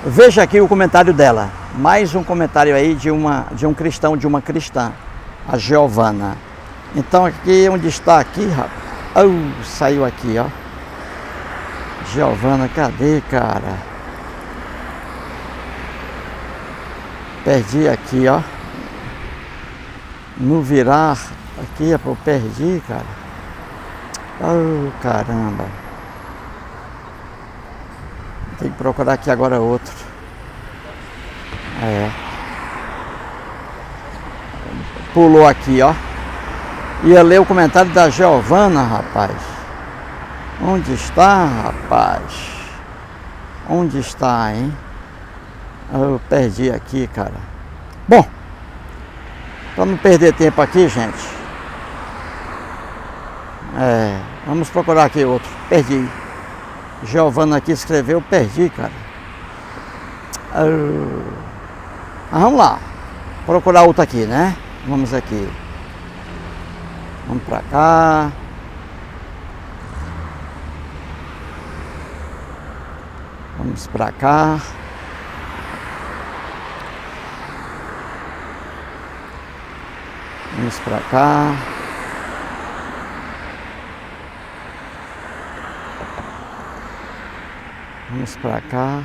Veja aqui o comentário dela. Mais um comentário aí de um cristão, de uma cristã. A Giovana. Então aqui, onde está aqui, rapaz? Saiu aqui, ó. Giovana, cadê, cara? Perdi aqui, ó. No virar aqui, eu perdi, cara. Caramba. Tem que procurar aqui agora outro. Pulou aqui, ó. Ia ler o comentário da Giovana, rapaz. Onde está, rapaz? Onde está, hein? Eu perdi aqui, cara. Bom, para não perder tempo aqui, gente, vamos procurar aqui outro. Perdi. Giovana aqui escreveu, perdi, cara. Vamos lá. Procurar outro aqui, né? Vamos aqui. Vamos pra cá. Vamos pra cá. Vamos pra cá. Vamos pra cá.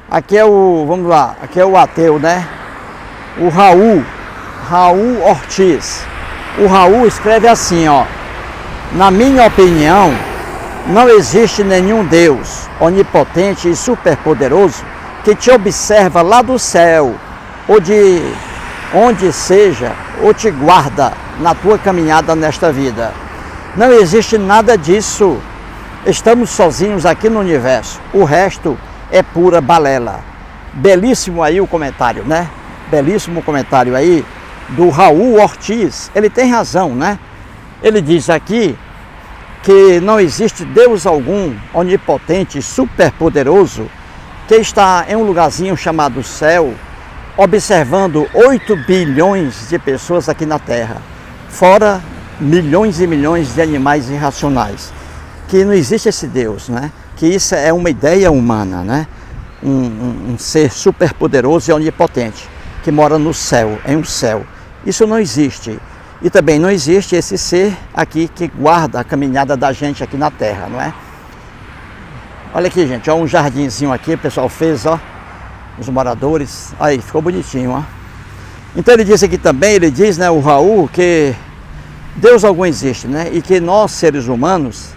Aqui é o, vamos lá, aqui é o ateu, né? O Raul Ortiz. O Raul escreve assim, ó: na minha opinião, não existe nenhum Deus onipotente e superpoderoso que te observa lá do céu, ou de onde seja, ou te guarda na tua caminhada nesta vida. Não existe nada disso. Estamos sozinhos aqui no universo. O resto é pura balela. Belíssimo aí o comentário, né? Belíssimo comentário aí do Raul Ortiz. Ele tem razão, né? Ele diz aqui que não existe Deus algum onipotente, superpoderoso, que está em um lugarzinho chamado céu, observando 8 bilhões de pessoas aqui na Terra, fora milhões e milhões de animais irracionais. Que não existe esse Deus, né? Que isso é uma ideia humana, né? Um ser superpoderoso e onipotente, que mora no céu, em um céu. Isso não existe. E também não existe esse ser aqui que guarda a caminhada da gente aqui na Terra, não é? Olha aqui, gente, ó, um jardinzinho aqui, o pessoal fez, ó, os moradores. Aí, ficou bonitinho, ó. Então ele diz aqui também, ele diz, né, o Raul, que Deus algum existe, né? E que nós, seres humanos,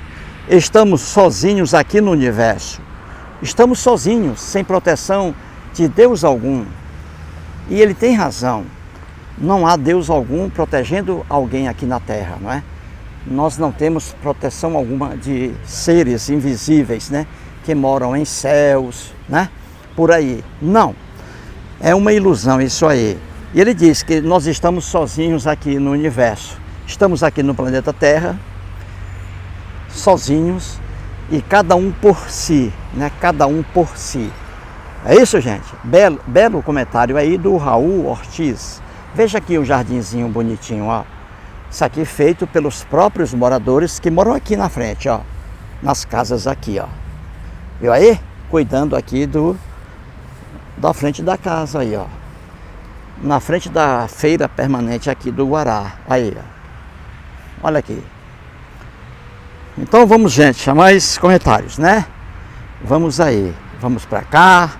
estamos sozinhos aqui no universo. Estamos sozinhos, sem proteção de Deus algum. E ele tem razão. Não há Deus algum protegendo alguém aqui na Terra, não é? Nós não temos proteção alguma de seres invisíveis, né? Que moram em céus, né? Por aí. Não. É uma ilusão isso aí. E ele diz que nós estamos sozinhos aqui no universo. Estamos aqui no planeta Terra, sozinhos, e cada um por si, né? Cada um por si. É isso, gente? Belo comentário aí do Raul Ortiz. Veja aqui o jardinzinho bonitinho, ó. Isso aqui feito pelos próprios moradores que moram aqui na frente, ó. Nas casas aqui, ó. Viu aí? Cuidando aqui da frente da casa aí, ó. Na frente da feira permanente aqui do Guará. Aí, ó. Olha aqui. Então vamos, gente, a mais comentários, né? Vamos aí. Vamos pra cá.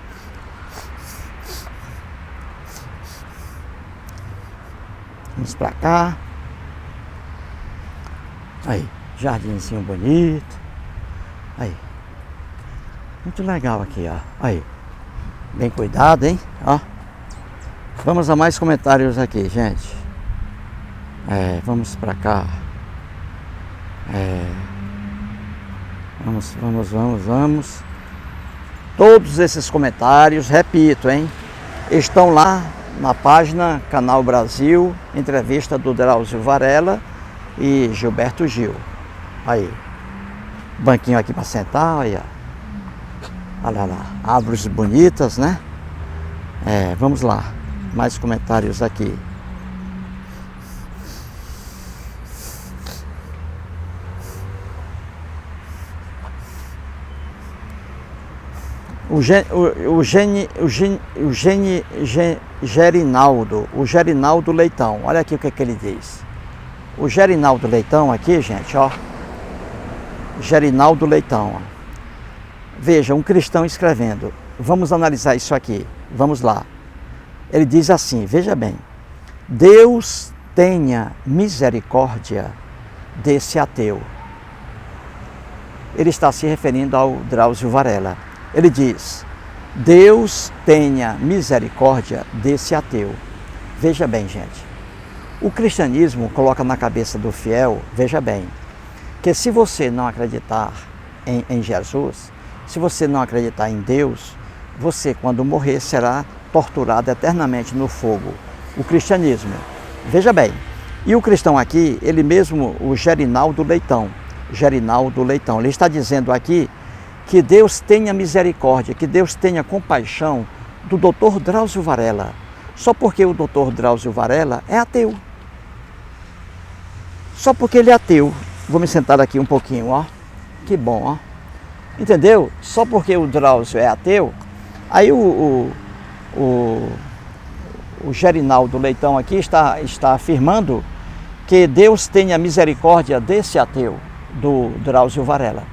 Vamos pra cá. Aí, jardinzinho bonito. Aí. Muito legal aqui, ó. Aí. Bem cuidado, hein? Ó. Vamos a mais comentários aqui, gente. Vamos pra cá. Vamos. Todos esses comentários, repito, hein? Estão lá na página Canal Brasil, entrevista do Drauzio Varela e Gilberto Gil. Aí, banquinho aqui para sentar, aí, ó. Olha lá, árvores bonitas, né? Vamos lá, mais comentários aqui. Gerinaldo Leitão, olha aqui o que ele diz. O Gerinaldo Leitão aqui, gente, ó. Gerinaldo Leitão, ó. Veja, um cristão escrevendo. Vamos analisar isso aqui, vamos lá. Ele diz assim, veja bem: Deus tenha misericórdia desse ateu. Ele está se referindo ao Drauzio Varela. Ele diz: Deus tenha misericórdia desse ateu. Veja bem, gente, o cristianismo coloca na cabeça do fiel, veja bem, que se você não acreditar em Jesus, se você não acreditar em Deus, você, quando morrer, será torturado eternamente no fogo. O cristianismo. Veja bem, e o cristão aqui, ele mesmo, o Gerinaldo Leitão, ele está dizendo aqui que Deus tenha misericórdia, que Deus tenha compaixão do Dr. Drauzio Varela, só porque o Dr. Drauzio Varela é ateu. Só porque ele é ateu. Vou me sentar aqui um pouquinho, ó. Que bom, ó. Entendeu? Só porque o Drauzio é ateu, aí o Gerinaldo Leitão aqui está afirmando que Deus tenha misericórdia desse ateu, do Drauzio Varela.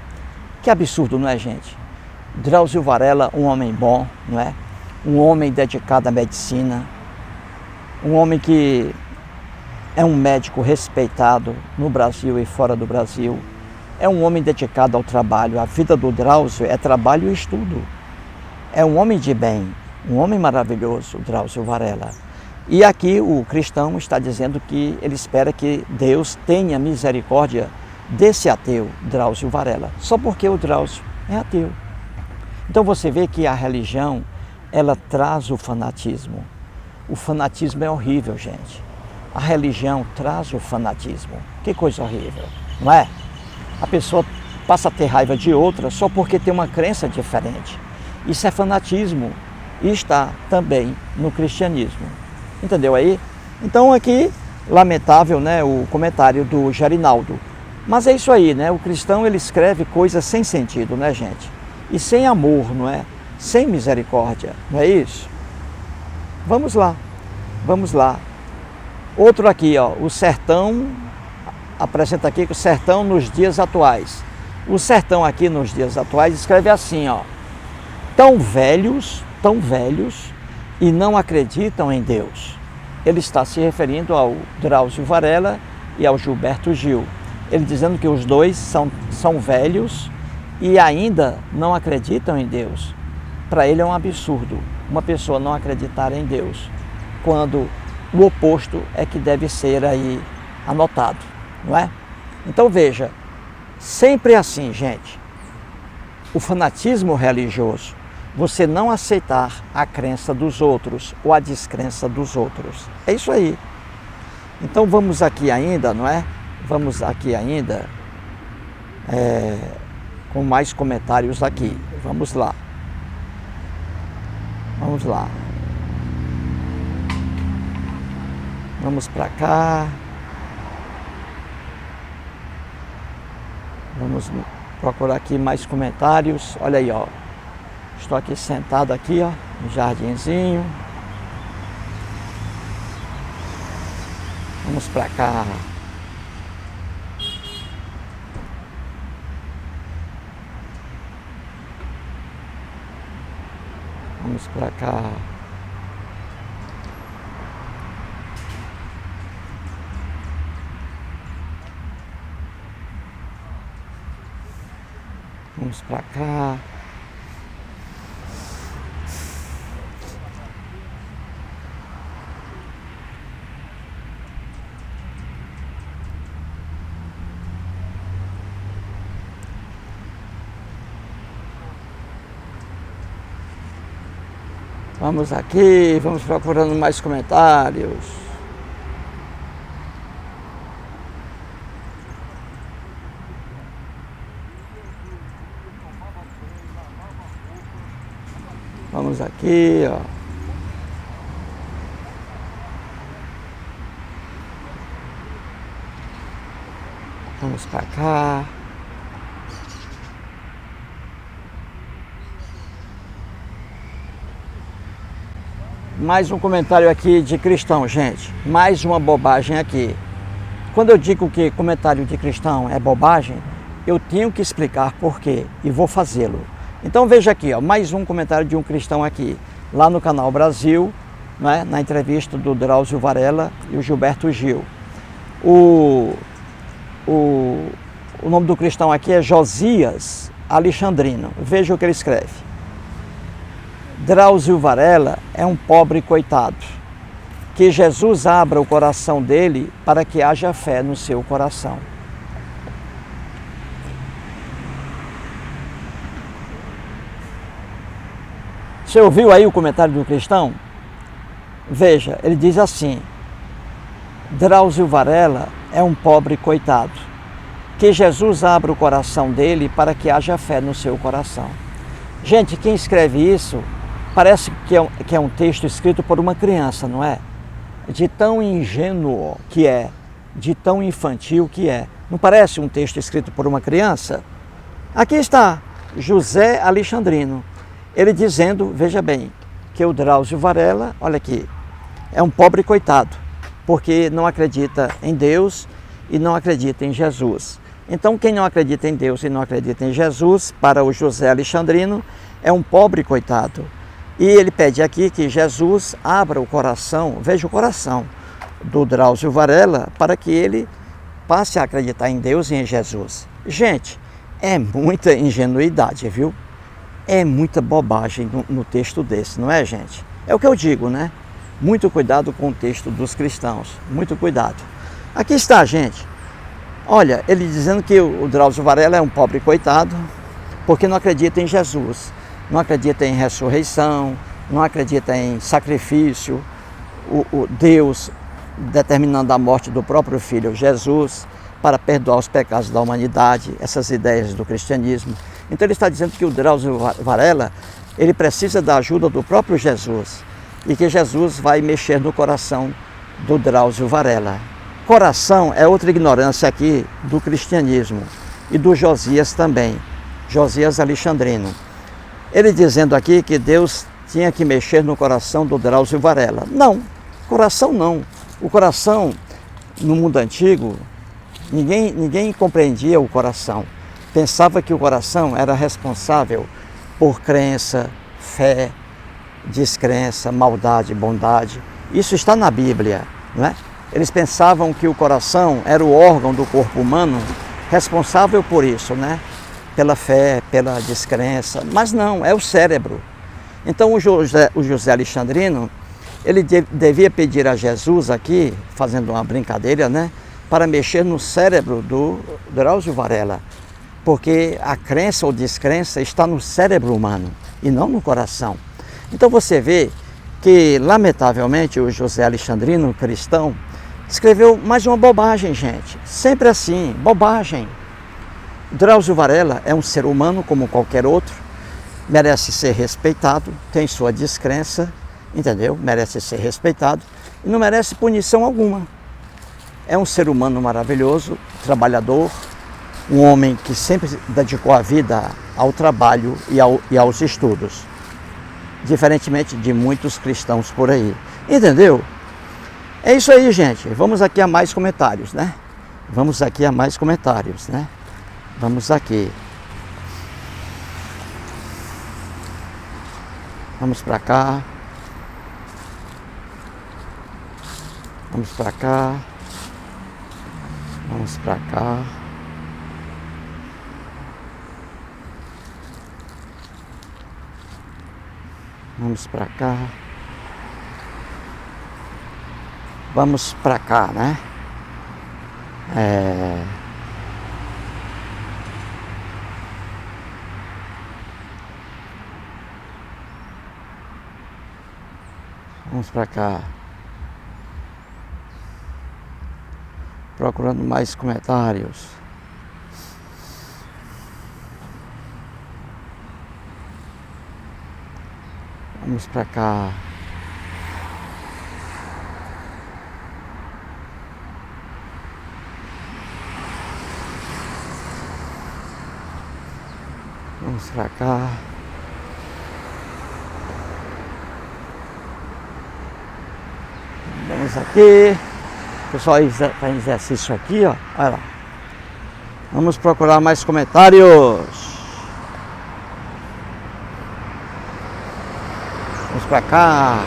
Que absurdo, não é, gente? Drauzio Varela, um homem bom, não é? Um homem dedicado à medicina, um homem que é um médico respeitado no Brasil e fora do Brasil, é um homem dedicado ao trabalho. A vida do Drauzio é trabalho e estudo. É um homem de bem, um homem maravilhoso, Drauzio Varela. E aqui o cristão está dizendo que ele espera que Deus tenha misericórdia desse ateu, Drauzio Varela, só porque o Drauzio é ateu. Então você vê que a religião, ela traz o fanatismo. O fanatismo é horrível, gente. A religião traz o fanatismo. Que coisa horrível, não é? A pessoa passa a ter raiva de outra só porque tem uma crença diferente. Isso é fanatismo e está também no cristianismo. Entendeu aí? Então aqui, lamentável, né, o comentário do Gerinaldo. Mas é isso aí, né? O cristão, ele escreve coisas sem sentido, né, gente? E sem amor, não é? Sem misericórdia, não é isso? Vamos lá, vamos lá. Outro aqui, ó, o Sertão, apresenta aqui que o Sertão nos dias atuais. O Sertão aqui nos dias atuais escreve assim, ó. Tão velhos e não acreditam em Deus. Ele está se referindo ao Drauzio Varela e ao Gilberto Gil. Ele dizendo que os dois são velhos e ainda não acreditam em Deus. Para ele é um absurdo uma pessoa não acreditar em Deus, quando o oposto é que deve ser aí anotado, não é? Então veja, sempre assim, gente, o fanatismo religioso, você não aceitar a crença dos outros ou a descrença dos outros. É isso aí. Então vamos aqui ainda, não é? Vamos aqui ainda com mais comentários aqui. Vamos lá. Vamos lá. Vamos para cá. Vamos procurar aqui mais comentários. Olha aí, ó. Estou aqui sentado aqui, ó, no jardinzinho. Vamos para cá. Vamos para cá. Vamos para cá. Vamos aqui, vamos procurando mais comentários. Vamos aqui, ó. Vamos para cá. Mais um comentário aqui de cristão, gente. Mais uma bobagem aqui. Quando eu digo que comentário de cristão é bobagem, eu tenho que explicar por quê e vou fazê-lo. Então veja aqui, ó, mais um comentário de um cristão aqui, lá no Canal Brasil, né, na entrevista do Drauzio Varela e o Gilberto Gil. O nome do cristão aqui é Josias Alexandrino. Veja o que ele escreve. Drauzio Varela é um pobre coitado. Que Jesus abra o coração dele para que haja fé no seu coração. Você ouviu aí o comentário do cristão? Veja, ele diz assim: Drauzio Varela é um pobre coitado. Que Jesus abra o coração dele para que haja fé no seu coração. Gente, quem escreve isso parece que é um texto escrito por uma criança, não é? De tão ingênuo que é, de tão infantil que é. Não parece um texto escrito por uma criança? Aqui está José Alexandrino, ele dizendo, veja bem, que o Drauzio Varela, olha aqui, é um pobre coitado, porque não acredita em Deus e não acredita em Jesus. Então, quem não acredita em Deus e não acredita em Jesus, para o José Alexandrino, é um pobre coitado. E ele pede aqui que Jesus abra o coração, veja o coração do Drauzio Varela, para que ele passe a acreditar em Deus e em Jesus. Gente, é muita ingenuidade, viu? É muita bobagem no texto desse, não é, gente? É o que eu digo, né? Muito cuidado com o texto dos cristãos, muito cuidado. Aqui está, gente. Olha, ele dizendo que o Drauzio Varela é um pobre coitado, porque não acredita em Jesus, não acredita em ressurreição, não acredita em sacrifício, o Deus determinando a morte do próprio Filho Jesus para perdoar os pecados da humanidade, essas ideias do cristianismo. Então ele está dizendo que o Drauzio Varela, ele precisa da ajuda do próprio Jesus e que Jesus vai mexer no coração do Drauzio Varela. Coração é outra ignorância aqui do cristianismo e do Josias também, Josias Alexandrino. Ele dizendo aqui que Deus tinha que mexer no coração do Drauzio Varela. Não, coração não. O coração, no mundo antigo, ninguém compreendia o coração. Pensava que o coração era responsável por crença, fé, descrença, maldade, bondade. Isso está na Bíblia, não é? Eles pensavam que o coração era o órgão do corpo humano responsável por isso, né? Pela fé, pela descrença, mas não, é o cérebro. Então o José Alexandrino, ele devia pedir a Jesus aqui, fazendo uma brincadeira, né? Para mexer no cérebro do Drauzio Varela, porque a crença ou descrença está no cérebro humano e não no coração. Então você vê que, lamentavelmente, o José Alexandrino, cristão, escreveu mais uma bobagem, gente. Sempre assim, bobagem. Drauzio Varela é um ser humano como qualquer outro, merece ser respeitado, tem sua descrença, entendeu? Merece ser respeitado e não merece punição alguma. É um ser humano maravilhoso, trabalhador, um homem que sempre dedicou a vida ao trabalho e aos estudos, diferentemente de muitos cristãos por aí. Entendeu? É isso aí, gente. Vamos aqui a mais comentários, né? Vamos aqui a mais comentários, né? Vamos aqui. Vamos para cá. Vamos para cá. Vamos para cá. Vamos para cá. Vamos para cá, né? Vamos para cá. Procurando mais comentários. Vamos para cá. Vamos para cá. Vamos aqui. O pessoal está em exercício aqui, ó. Olha lá. Vamos procurar mais comentários. Vamos para cá.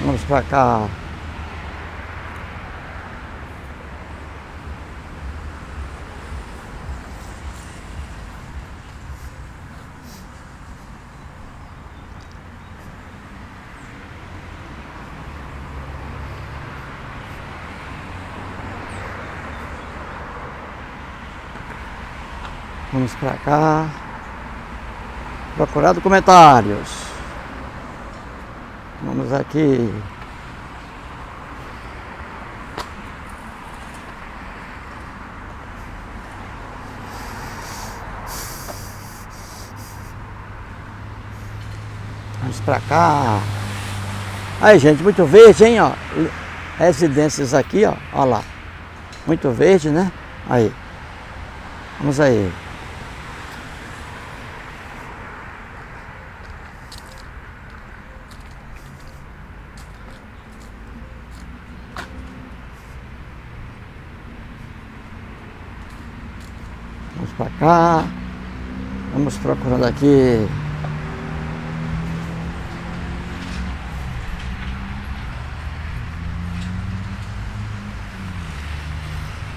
Vamos para cá. Vamos para cá. Procurado comentários. Vamos aqui. Vamos pra cá. Aí, gente, muito verde, hein, ó. Residências aqui, ó. Ó lá. Muito verde, né? Aí. Vamos aí. Vamos pra cá. Vamos procurando aqui.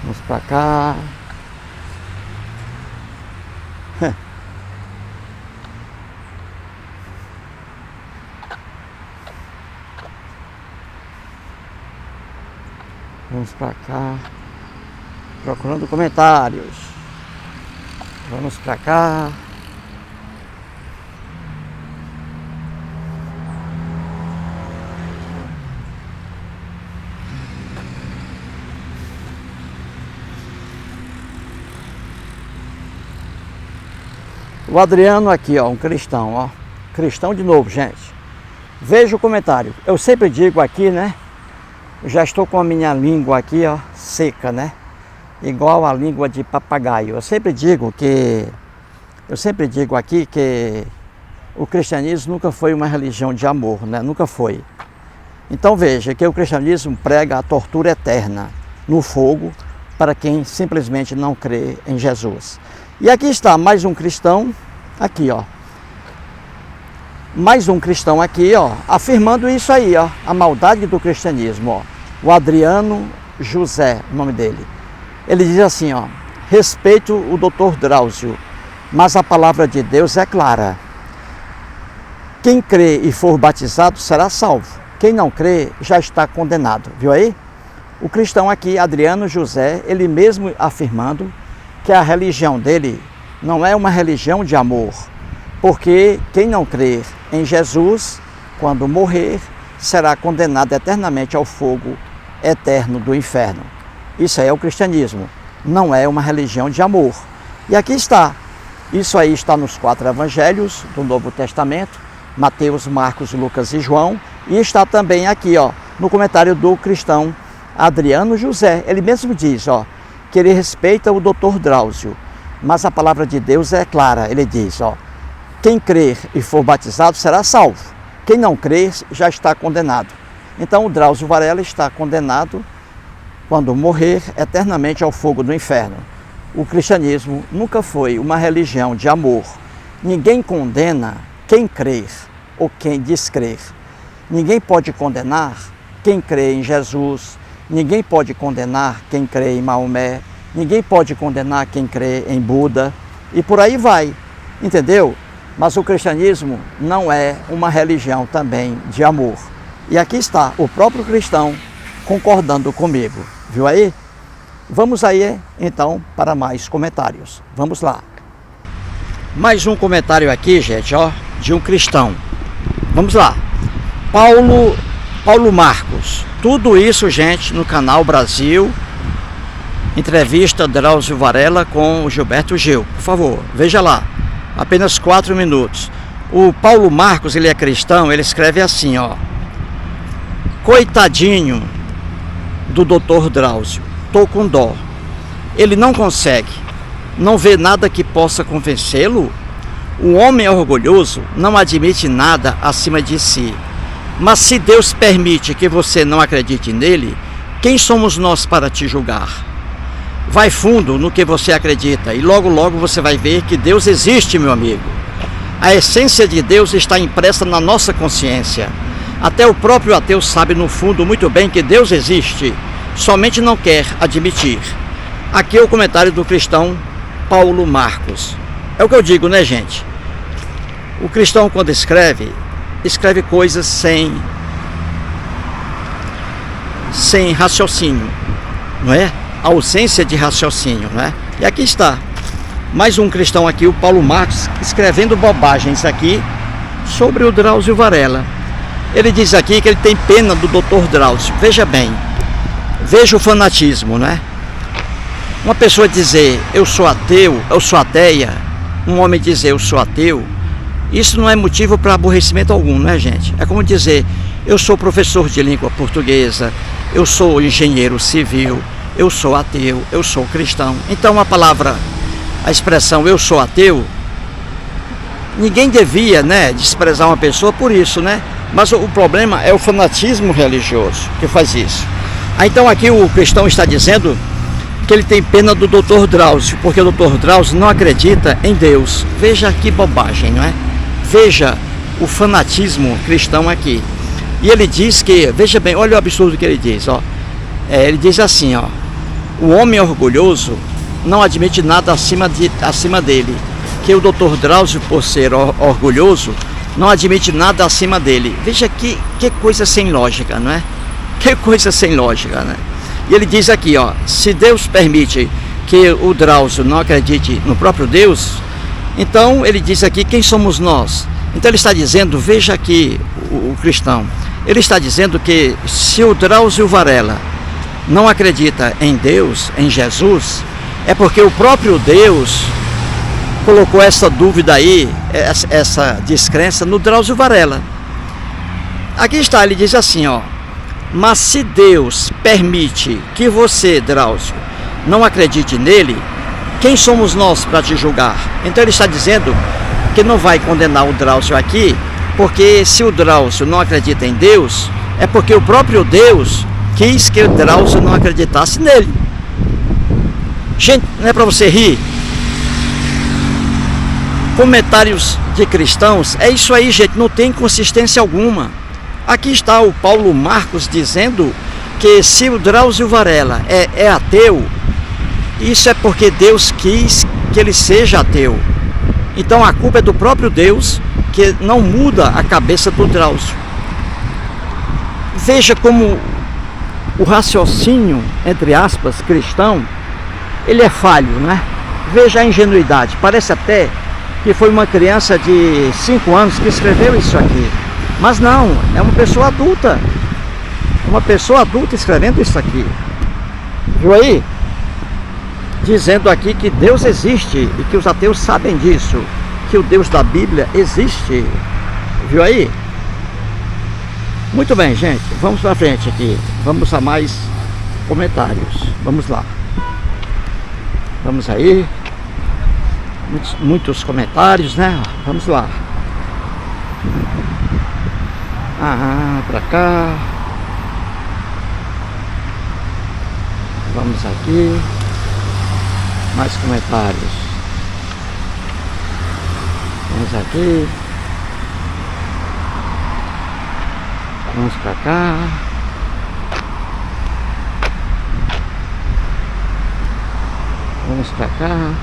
Vamos pra cá. Vamos pra cá. Procurando comentários. Vamos pra cá. O Adriano aqui, ó, um cristão, ó. Cristão de novo, gente. Veja o comentário. Eu sempre digo aqui, né? Eu já estou com a minha língua aqui, ó, seca, né? Igual a língua de papagaio. Eu sempre digo aqui que o cristianismo nunca foi uma religião de amor, né? Nunca foi. Então veja que o cristianismo prega a tortura eterna no fogo para quem simplesmente não crê em Jesus. E aqui está mais um cristão, aqui, ó. Mais um cristão aqui, ó, afirmando isso aí, ó, a maldade do cristianismo, ó. O Adriano José, o nome dele. Ele diz assim, ó: respeito o Dr. Drauzio, mas a palavra de Deus é clara. Quem crê e for batizado será salvo. Quem não crê já está condenado. Viu aí? O cristão aqui, Adriano José, ele mesmo afirmando que a religião dele não é uma religião de amor, porque quem não crer em Jesus, quando morrer, será condenado eternamente ao fogo eterno do inferno. Isso aí é o cristianismo, não é uma religião de amor. E aqui está, isso aí está nos 4 evangelhos do Novo Testamento, Mateus, Marcos, Lucas e João, e está também aqui, ó, no comentário do cristão Adriano José. Ele mesmo diz, ó, que ele respeita o Dr. Drauzio, mas a palavra de Deus é clara. Ele diz, ó: quem crer e for batizado será salvo. Quem não crer já está condenado. Então o Drauzio Varela está condenado quando morrer eternamente ao fogo do inferno. O cristianismo nunca foi uma religião de amor. Ninguém condena quem crer ou quem descrer. Ninguém pode condenar quem crê em Jesus. Ninguém pode condenar quem crê em Maomé. Ninguém pode condenar quem crê em Buda. E por aí vai. Entendeu? Mas o cristianismo não é uma religião também de amor. E aqui está o próprio cristão concordando comigo. Viu aí? Vamos aí, então, para mais comentários. Vamos lá. Mais um comentário aqui, gente, ó, de um cristão. Vamos lá. Paulo Marcos. Tudo isso, gente, no canal Brasil. Entrevista Drauzio Varela com o Gilberto Gil. Por favor, veja lá. Apenas 4 minutos. O Paulo Marcos, ele é cristão, ele escreve assim, ó: coitadinho do Dr. Drauzio, tô com dó. Ele não consegue, não vê nada que possa convencê-lo. O homem orgulhoso não admite nada acima de si. Mas se Deus permite que você não acredite nele, quem somos nós para te julgar? Vai fundo no que você acredita e logo logo você vai ver que Deus existe, meu amigo. A essência de Deus está impressa na nossa consciência. Até o próprio ateu sabe no fundo muito bem que Deus existe, somente não quer admitir. Aqui é o comentário do cristão Paulo Marcos. É o que eu digo, né, gente? O cristão, quando escreve coisas sem raciocínio, não é? A ausência de raciocínio, não é? E aqui está. Mais um cristão aqui, o Paulo Marcos, escrevendo bobagens aqui sobre o Drauzio Varela. Ele diz aqui que ele tem pena do Dr. Drauzio. Veja bem, veja o fanatismo, né? Uma pessoa dizer eu sou ateu, eu sou ateia, um homem dizer eu sou ateu, isso não é motivo para aborrecimento algum, né, gente? É como dizer eu sou professor de língua portuguesa, eu sou engenheiro civil, eu sou ateu, eu sou cristão. Então a expressão eu sou ateu, ninguém devia, né, desprezar uma pessoa por isso, né? Mas o problema é o fanatismo religioso que faz isso. Então aqui o cristão está dizendo que ele tem pena do Dr. Drauzio, porque o Dr. Drauzio não acredita em Deus. Veja que bobagem, não é? Veja o fanatismo cristão aqui. E ele diz que, veja bem, olha o absurdo que ele diz, ó. Ele diz assim, ó: o homem orgulhoso não admite nada acima dele. Que o Dr. Drauzio, por ser orgulhoso, não admite nada acima dele. Veja que coisa sem lógica, não é? Que coisa sem lógica, né? E ele diz aqui, ó: se Deus permite que o Drauzio não acredite no próprio Deus, então ele diz aqui, quem somos nós? Então ele está dizendo, veja aqui o cristão, ele está dizendo que se o Drauzio Varela não acredita em Deus, em Jesus, é porque o próprio Deus colocou essa dúvida aí, essa descrença no Drauzio Varela. Aqui está, ele diz assim, ó: mas se Deus permite que você, Drauzio, não acredite nele, quem somos nós para te julgar? Então ele está dizendo que não vai condenar o Drauzio aqui, porque se o Drauzio não acredita em Deus, é porque o próprio Deus quis que o Drauzio não acreditasse nele. Gente, não é para você rir? Comentários de cristãos, é isso aí, gente, não tem consistência alguma. Aqui está o Paulo Marcos dizendo que se o Drauzio Varela é ateu, isso é porque Deus quis que ele seja ateu. Então a culpa é do próprio Deus, que não muda a cabeça do Drauzio. Veja como o raciocínio, entre aspas, cristão, ele é falho, né? Veja a ingenuidade, parece até que foi uma criança de 5 anos que escreveu isso aqui. Mas não, é uma pessoa adulta. Uma pessoa adulta escrevendo isso aqui. Viu aí? Dizendo aqui que Deus existe e que os ateus sabem disso. Que o Deus da Bíblia existe. Viu aí? Muito bem, gente. Vamos pra frente aqui. Vamos a mais comentários. Vamos lá. Vamos aí. Muitos comentários, né? Vamos lá. Pra cá. Vamos aqui. Mais comentários. Vamos aqui. Vamos pra cá. Vamos pra cá.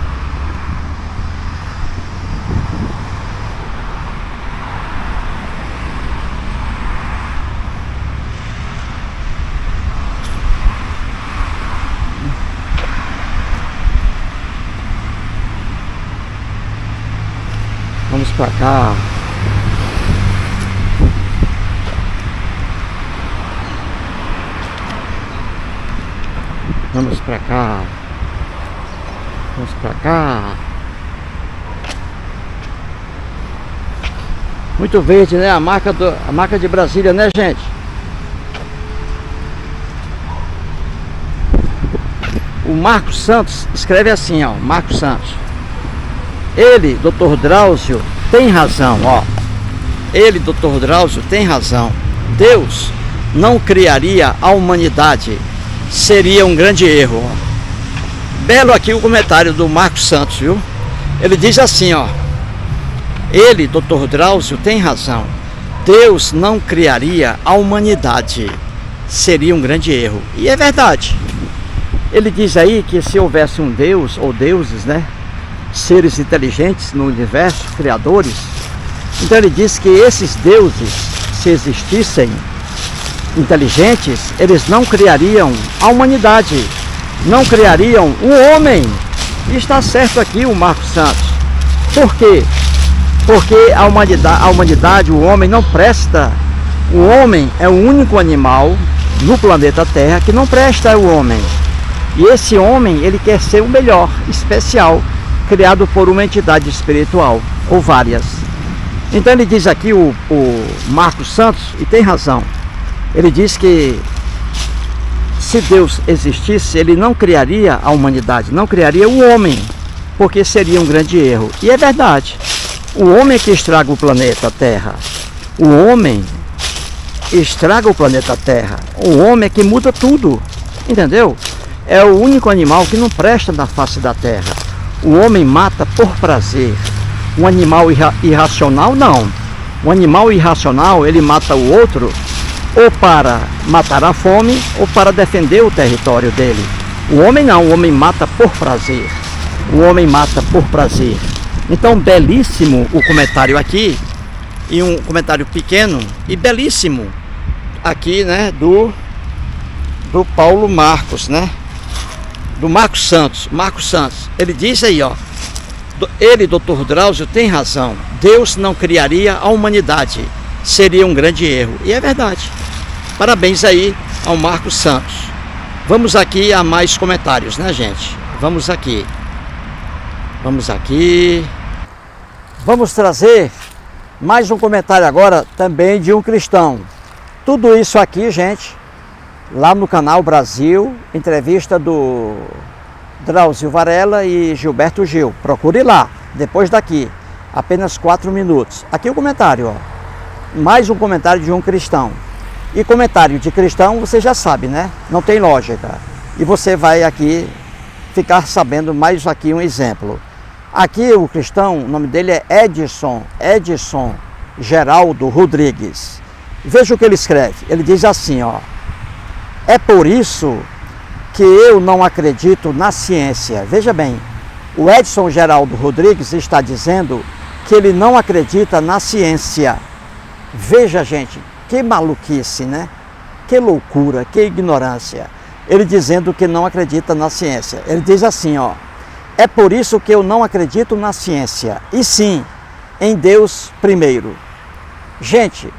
Vamos pra cá. Vamos pra cá. Vamos pra cá. Muito verde, né? A marca de Brasília, né, gente? O Marcos Santos escreve assim, ó. Marcos Santos: ele, Dr. Drauzio, tem razão, ó. Ele, Dr. Drauzio, tem razão. Deus não criaria a humanidade. Seria um grande erro, ó. Belo aqui o comentário do Marcos Santos, viu? Ele diz assim, ó: ele, Dr. Drauzio, tem razão. Deus não criaria a humanidade. Seria um grande erro. E é verdade. Ele diz aí que se houvesse um Deus, ou deuses, né? Seres inteligentes no universo, criadores. Então ele diz que esses deuses, se existissem inteligentes, eles não criariam a humanidade, não criariam o homem. E está certo aqui o Marcos Santos. Por quê? Porque a humanidade, o homem não presta. O homem é o único animal no planeta Terra que não presta, é o homem. E esse homem, ele quer ser o melhor, especial, criado por uma entidade espiritual, ou várias. Então ele diz aqui, o Marcos Santos, e tem razão, ele diz que se Deus existisse, ele não criaria a humanidade, não criaria o homem, porque seria um grande erro. E é verdade, o homem é que estraga o planeta Terra, o homem estraga o planeta Terra, o homem é que muda tudo, entendeu? É o único animal que não presta na face da Terra. O homem mata por prazer. Um animal irracional, não. Um animal irracional, ele mata o outro ou para matar a fome ou para defender o território dele. O homem não, o homem mata por prazer. O homem mata por prazer. Então, belíssimo o comentário aqui, e um comentário pequeno e belíssimo aqui, né, do Paulo Marcos, né? Do Marcos Santos. Marcos Santos, ele diz aí, ó, ele, Dr. Drauzio, tem razão. Deus não criaria a humanidade, seria um grande erro. E é verdade. Parabéns aí ao Marcos Santos. Vamos aqui a mais comentários, né, gente? Vamos aqui. Vamos trazer mais um comentário agora também de um cristão. Tudo isso aqui, gente, lá no canal Brasil, entrevista do Drauzio Varela e Gilberto Gil. Procure lá, depois daqui, apenas 4 minutos. Aqui o comentário, ó. Mais um comentário de um cristão. E comentário de cristão, você já sabe, né? Não tem lógica. E você vai aqui ficar sabendo mais aqui um exemplo. Aqui o cristão, o nome dele é Edson Geraldo Rodrigues. Veja o que ele escreve. Ele diz assim, ó: é por isso que eu não acredito na ciência. Veja bem, o Edson Geraldo Rodrigues está dizendo que ele não acredita na ciência. Veja, gente, que maluquice, né? Que loucura, que ignorância. Ele dizendo que não acredita na ciência. Ele diz assim, ó: é por isso que eu não acredito na ciência, e sim em Deus primeiro. Gente,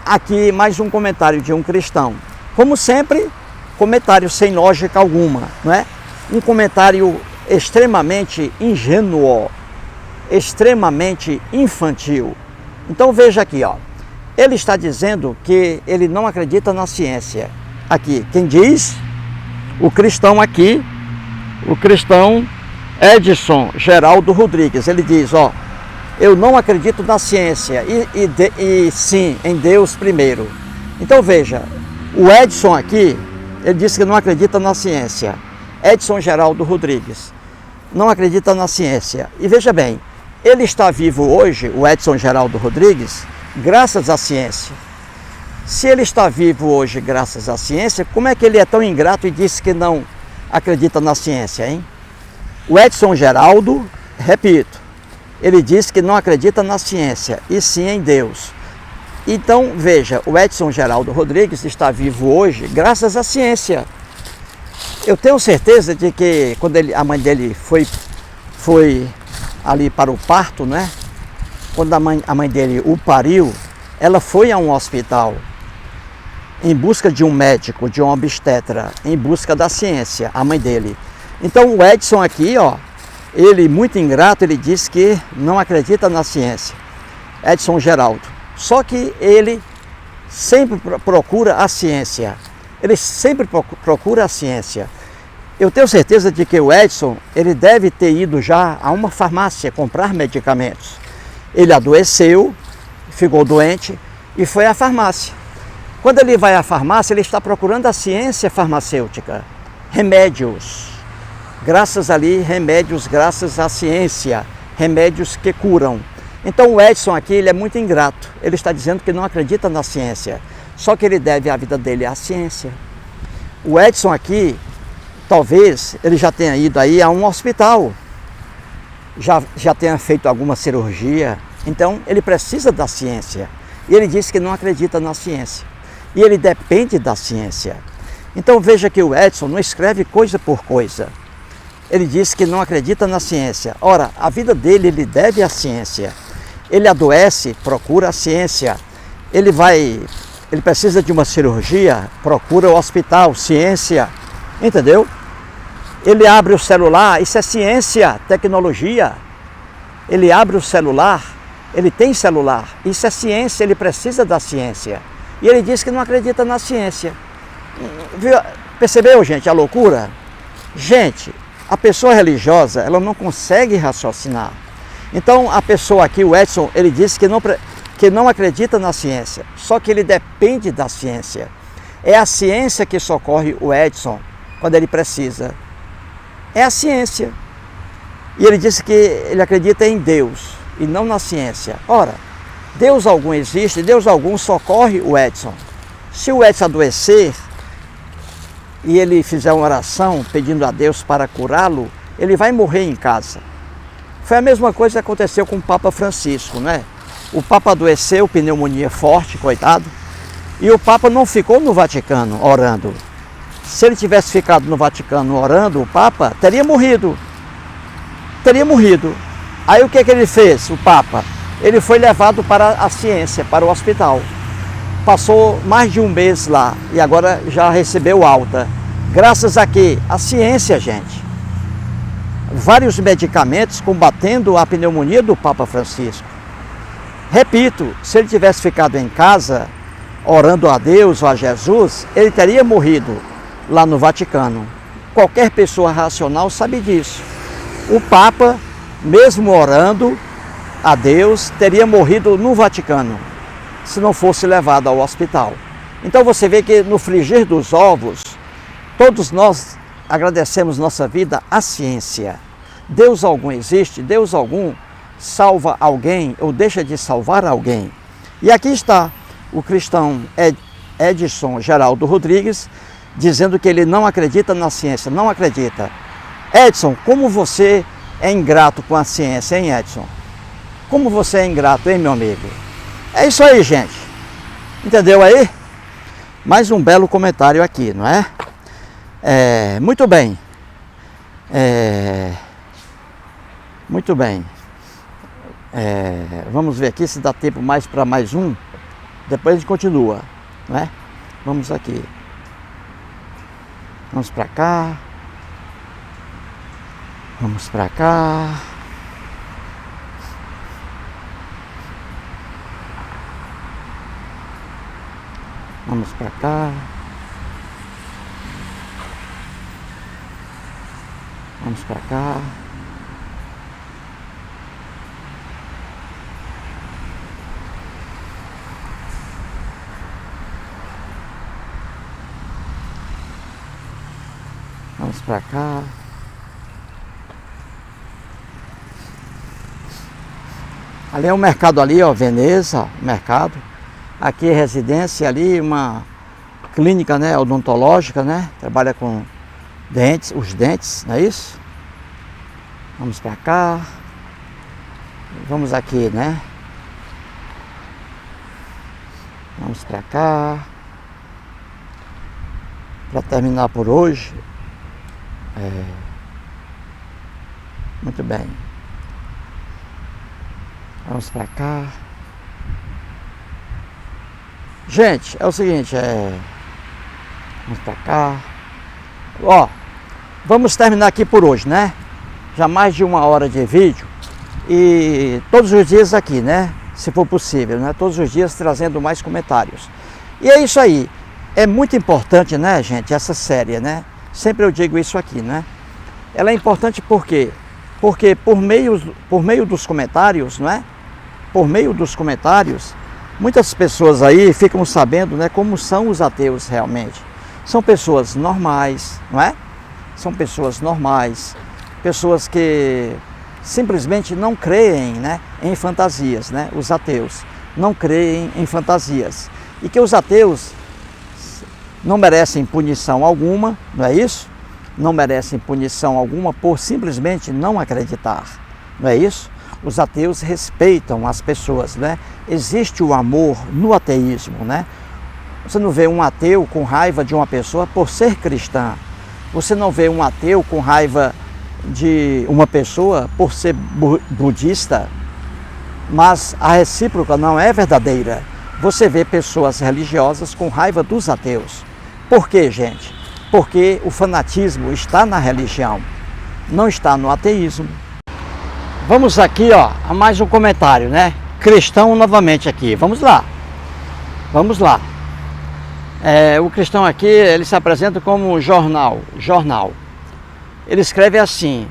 aqui mais um comentário de um cristão. Como sempre, comentário sem lógica alguma, não é? Um comentário extremamente ingênuo, extremamente infantil. Então veja aqui, ó. Ele está dizendo que ele não acredita na ciência. Aqui, quem diz? O cristão aqui, o cristão Edson Geraldo Rodrigues. Ele diz, ó: eu não acredito na ciência e sim em Deus primeiro. Então veja, o Edson aqui, ele disse que não acredita na ciência. Edson Geraldo Rodrigues não acredita na ciência. E veja bem, ele está vivo hoje, o Edson Geraldo Rodrigues, graças à ciência. Se ele está vivo hoje graças à ciência, como é que ele é tão ingrato e disse que não acredita na ciência, hein? O Edson Geraldo, repito, ele disse que não acredita na ciência, e sim em Deus. Então, veja, o Edson Geraldo Rodrigues está vivo hoje graças à ciência. Eu tenho certeza de que quando a mãe dele foi ali para o parto, né? Quando a mãe dele o pariu, ela foi a um hospital em busca de um médico, de um obstetra, em busca da ciência, a mãe dele. Então o Edson aqui, ó, ele muito ingrato, ele diz que não acredita na ciência. Edson Geraldo. Só que ele sempre procura a ciência. Ele sempre procura a ciência. Eu tenho certeza de que o Edson, ele deve ter ido já a uma farmácia comprar medicamentos. Ele adoeceu, ficou doente e foi à farmácia. Quando ele vai à farmácia, ele está procurando a ciência farmacêutica, remédios. Graças ali, remédios, graças à ciência, remédios que curam. Então o Edson aqui, ele é muito ingrato. Ele está dizendo que não acredita na ciência, só que ele deve a vida dele à ciência. O Edson aqui, talvez ele já tenha ido aí a um hospital, já tenha feito alguma cirurgia, então ele precisa da ciência. E ele disse que não acredita na ciência. E ele depende da ciência. Então veja que o Edson não escreve coisa por coisa. ele diz que não acredita na ciência. Ora, a vida dele ele deve à ciência. Ele adoece, procura a ciência. Ele precisa de uma cirurgia, procura o hospital, ciência. Entendeu? Ele abre o celular, isso é ciência, tecnologia. Ele abre o celular, ele tem celular, isso é ciência, ele precisa da ciência. E ele diz que não acredita na ciência. Percebeu, gente, a loucura? Gente, a pessoa religiosa, ela não consegue raciocinar. Então, a pessoa aqui, o Edson, ele disse que não acredita na ciência, só que ele depende da ciência. É a ciência que socorre o Edson quando ele precisa. É a ciência. E ele disse que ele acredita em Deus e não na ciência. Ora, Deus algum existe, Deus algum socorre o Edson. Se o Edson adoecer e ele fizer uma oração pedindo a Deus para curá-lo, ele vai morrer em casa. Foi a mesma coisa que aconteceu com o Papa Francisco, né? O Papa adoeceu, pneumonia forte, coitado, e o Papa não ficou no Vaticano orando. Se ele tivesse ficado no Vaticano orando, o Papa teria morrido. Teria morrido. Aí o que ele fez, o Papa? Ele foi levado para a ciência, para o hospital. Passou mais de um mês lá e agora já recebeu alta. Graças a quê? A ciência, gente. Vários medicamentos combatendo a pneumonia do Papa Francisco. Repito, se ele tivesse ficado em casa, orando a Deus ou a Jesus, ele teria morrido lá no Vaticano. Qualquer pessoa racional sabe disso. O Papa, mesmo orando a Deus, teria morrido no Vaticano, se não fosse levado ao hospital. Então você vê que no frigir dos ovos, todos nós agradecemos nossa vida à ciência. Deus algum existe, Deus algum salva alguém ou deixa de salvar alguém. E aqui está o cristão Edson Geraldo Rodrigues, dizendo que ele não acredita na ciência, não acredita. Edson, como você é ingrato com a ciência, hein, Edson? Como você é ingrato, hein, meu amigo? É isso aí, gente. Entendeu aí? Mais um belo comentário aqui, não é? Muito bem. Muito bem. Vamos ver aqui se dá tempo mais para mais um. Depois a gente continua, não é? Vamos aqui. Vamos para cá. Vamos para cá. Vamos para cá. Vamos para cá. Vamos para cá. Ali é o mercado ali, ó, Veneza, mercado. Aqui é residência, ali uma clínica, né, odontológica, né? Trabalha com dentes, os dentes, não é isso? Vamos para cá. Vamos aqui, né? Vamos para cá. Para terminar por hoje. Muito bem. Vamos para cá. Gente, é o seguinte, vamos para cá. Ó, vamos terminar aqui por hoje, né? Já mais de 1 hora de vídeo. E todos os dias aqui, né? Se for possível, né? Todos os dias trazendo mais comentários. E é isso aí. É muito importante, né, gente, essa série, né? Sempre eu digo isso aqui, né? Ela é importante por quê? Porque por meio dos comentários, não é? Por meio dos comentários, muitas pessoas aí ficam sabendo, né, como são os ateus realmente. São pessoas normais, não é? São pessoas normais, pessoas que simplesmente não creem, né, em fantasias, né? Os ateus não creem em fantasias. E que os ateus não merecem punição alguma, não é isso? Não merecem punição alguma por simplesmente não acreditar, não é isso? Os ateus respeitam as pessoas, né? Existe o amor no ateísmo, né? Você não vê um ateu com raiva de uma pessoa por ser cristã. Você não vê um ateu com raiva de uma pessoa por ser budista, mas a recíproca não é verdadeira. Você vê pessoas religiosas com raiva dos ateus. Por quê, gente? Porque o fanatismo está na religião, não está no ateísmo. Vamos aqui, ó, a mais um comentário, né? Cristão novamente aqui. Vamos lá. Vamos lá. O cristão aqui, ele se apresenta como jornal. Ele escreve assim: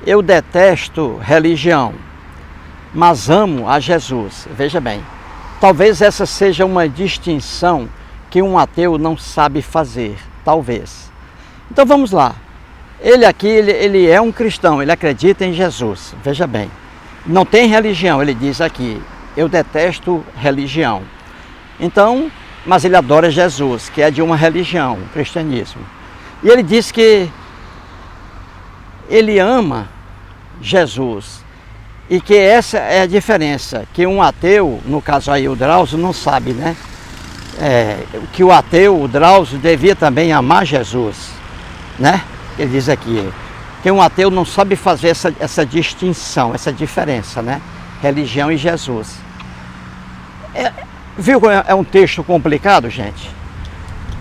eu detesto religião, mas amo a Jesus. Veja bem, talvez essa seja uma distinção que um ateu não sabe fazer, talvez. Então vamos lá. Ele aqui, ele é um cristão, ele acredita em Jesus. Veja bem, não tem religião, ele diz aqui: eu detesto religião. Então, mas ele adora Jesus, que é de uma religião, o cristianismo. E ele diz que ele ama Jesus. E que essa é a diferença, que um ateu, no caso aí o Drauzio, não sabe, né? Que o ateu, o Drauzio, devia também amar Jesus, né? Ele diz aqui, que um ateu não sabe fazer essa distinção, essa diferença, né? Religião e Jesus. Viu como é um texto complicado, gente?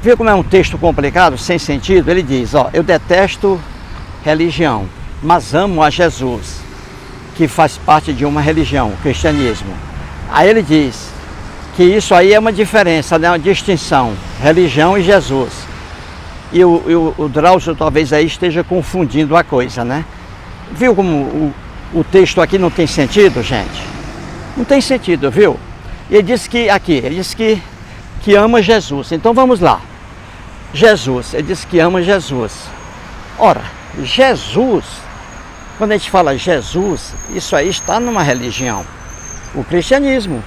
Viu como é um texto complicado, sem sentido? Ele diz, ó, eu detesto religião, mas amo a Jesus, que faz parte de uma religião, o cristianismo. Aí ele diz que isso aí é uma diferença, né? Uma distinção, religião e Jesus. E o Drauzio talvez aí esteja confundindo a coisa, né? Viu como o texto aqui não tem sentido, gente? Não tem sentido, viu? E ele diz que aqui, ele diz que ama Jesus. Então vamos lá. Jesus, ele diz que ama Jesus. Ora, Jesus, quando a gente fala Jesus, isso aí está numa religião. O cristianismo.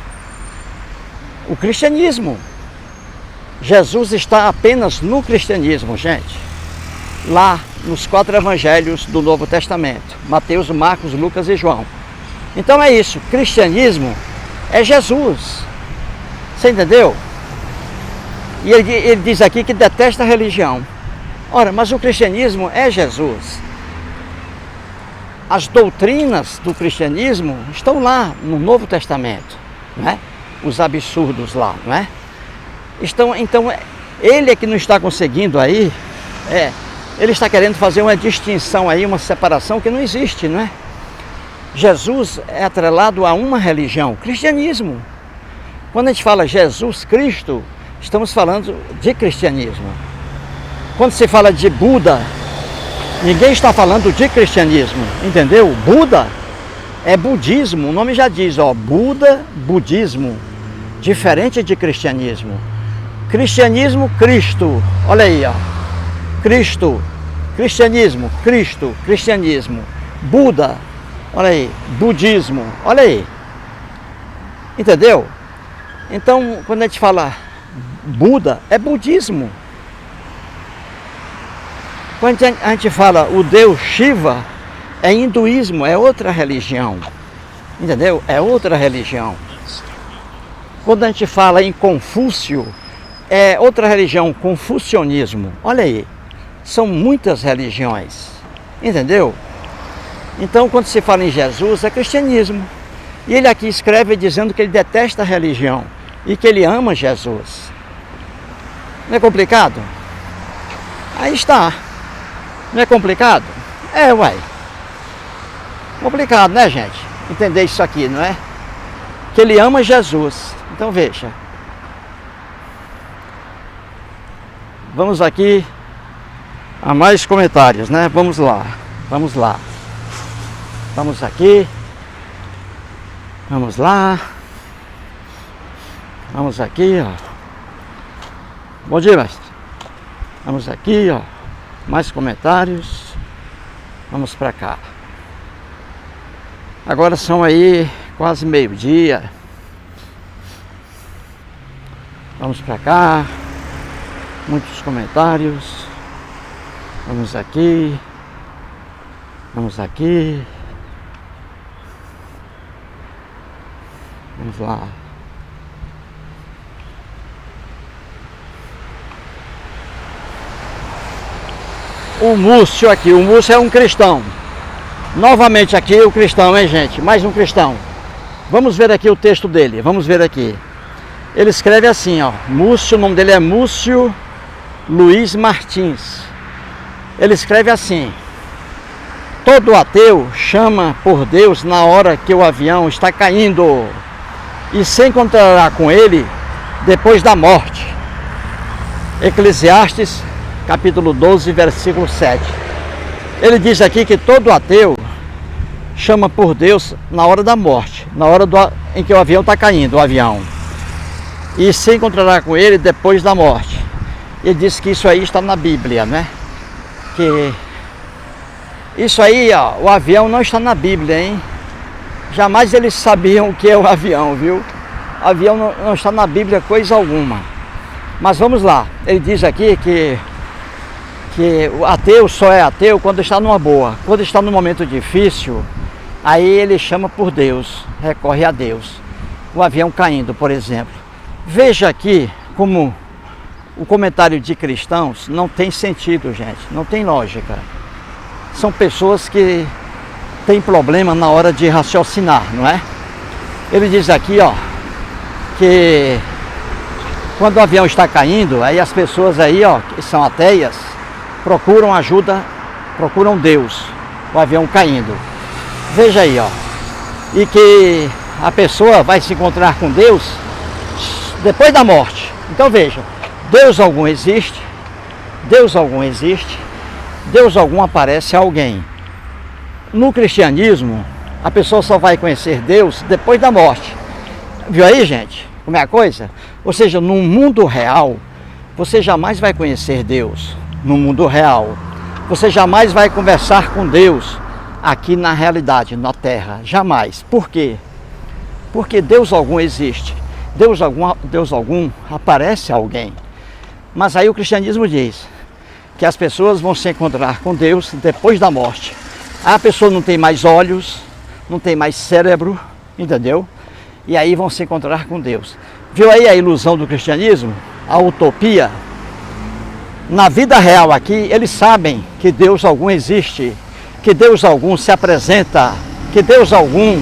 O cristianismo. Jesus está apenas no cristianismo, gente. Lá nos 4 evangelhos do Novo Testamento. Mateus, Marcos, Lucas e João. Então é isso. Cristianismo é Jesus. Você entendeu? E ele diz aqui que detesta a religião. Ora, mas o cristianismo é Jesus. As doutrinas do cristianismo estão lá no Novo Testamento, não é? Os absurdos lá, não é? Então, ele é que não está conseguindo aí, ele está querendo fazer uma distinção aí, uma separação que não existe, não é? Jesus é atrelado a uma religião, cristianismo. Quando a gente fala Jesus Cristo, estamos falando de cristianismo. Quando se fala de Buda, ninguém está falando de cristianismo, entendeu? Buda é budismo, o nome já diz, ó, Buda, budismo, diferente de cristianismo. Cristianismo, Cristo, olha aí, ó, Cristo, cristianismo, Cristo, cristianismo. Buda, olha aí, budismo, olha aí, entendeu? Então, quando a gente fala Buda, é budismo. Quando a gente fala o Deus Shiva, é hinduísmo, é outra religião, entendeu? É outra religião. Quando a gente fala em Confúcio, é outra religião, confucionismo. Olha aí, são muitas religiões, entendeu? Então, quando se fala em Jesus, é cristianismo. E ele aqui escreve dizendo que ele detesta a religião e que ele ama Jesus. Não é complicado? Aí está. Não é complicado? Uai. Complicado, né, gente? Entender isso aqui, não é? Que ele ama Jesus. Então veja. Vamos aqui a mais comentários, né? Vamos lá. Vamos lá. Vamos aqui. Vamos lá. Vamos aqui, ó. Bom dia, mestre. Vamos aqui, ó. Mais comentários. Vamos para cá. Agora são aí quase meio-dia. Vamos para cá. Muitos comentários. Vamos aqui. Vamos aqui. Vamos lá. O Múcio aqui, o Múcio é um cristão. Novamente aqui o cristão, hein, gente? Mais um cristão. Vamos ver aqui o texto dele, vamos ver aqui. Ele escreve assim, ó. Múcio, o nome dele é Múcio Luiz Martins. Ele escreve assim: todo ateu chama por Deus na hora que o avião está caindo e se encontrará com ele depois da morte. Eclesiastes, capítulo 12, versículo 7. Ele diz aqui que todo ateu chama por Deus na hora da morte, na hora em que o avião está caindo, o avião, e se encontrará com ele depois da morte. Ele diz que isso aí está na Bíblia, né? Que isso aí, ó, o avião não está na Bíblia, hein? Jamais eles sabiam o que é o avião, viu? O avião não está na Bíblia coisa alguma. Mas vamos lá. Ele diz aqui que o ateu só é ateu quando está numa boa. Quando está num momento difícil, aí ele chama por Deus, recorre a Deus. O avião caindo, por exemplo. Veja aqui como o comentário de cristãos não tem sentido, gente. Não tem lógica. São pessoas que têm problema na hora de raciocinar, não é? Ele diz aqui, ó, que quando o avião está caindo, aí as pessoas aí, ó, que são ateias, procuram ajuda, procuram Deus, o avião caindo. Veja aí, ó, e que a pessoa vai se encontrar com Deus depois da morte. Então veja, Deus algum existe, Deus algum existe, Deus algum aparece a alguém. No cristianismo, a pessoa só vai conhecer Deus depois da morte. Viu aí, gente, como é a coisa? Ou seja, no mundo real, você jamais vai conhecer Deus. No mundo real, você jamais vai conversar com Deus aqui na realidade, na terra, jamais. Por quê? Porque Deus algum existe, Deus algum aparece a alguém. Mas aí o cristianismo diz que as pessoas vão se encontrar com Deus depois da morte. A pessoa não tem mais olhos, não tem mais cérebro, entendeu? E aí vão se encontrar com Deus. Viu aí a ilusão do cristianismo? A utopia? Na vida real aqui, eles sabem que Deus algum existe, que Deus algum se apresenta, que Deus algum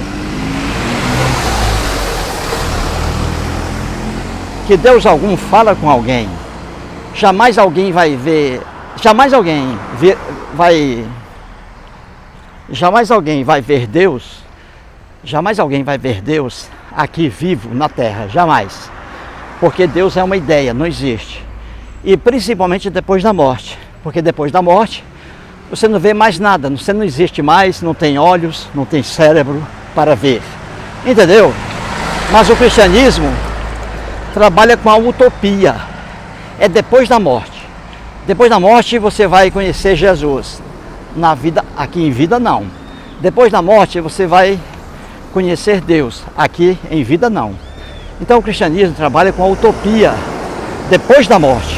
fala com alguém. Jamais alguém vai ver Deus aqui vivo na terra, jamais. Porque Deus é uma ideia, não existe. E principalmente depois da morte, porque depois da morte você não vê mais nada, você não existe mais, não tem olhos, não tem cérebro para ver, entendeu? Mas o cristianismo trabalha com a utopia, é depois da morte. Depois da morte você vai conhecer Jesus, na vida, aqui em vida não. Depois da morte você vai conhecer Deus, aqui em vida não. Então o cristianismo trabalha com a utopia, depois da morte,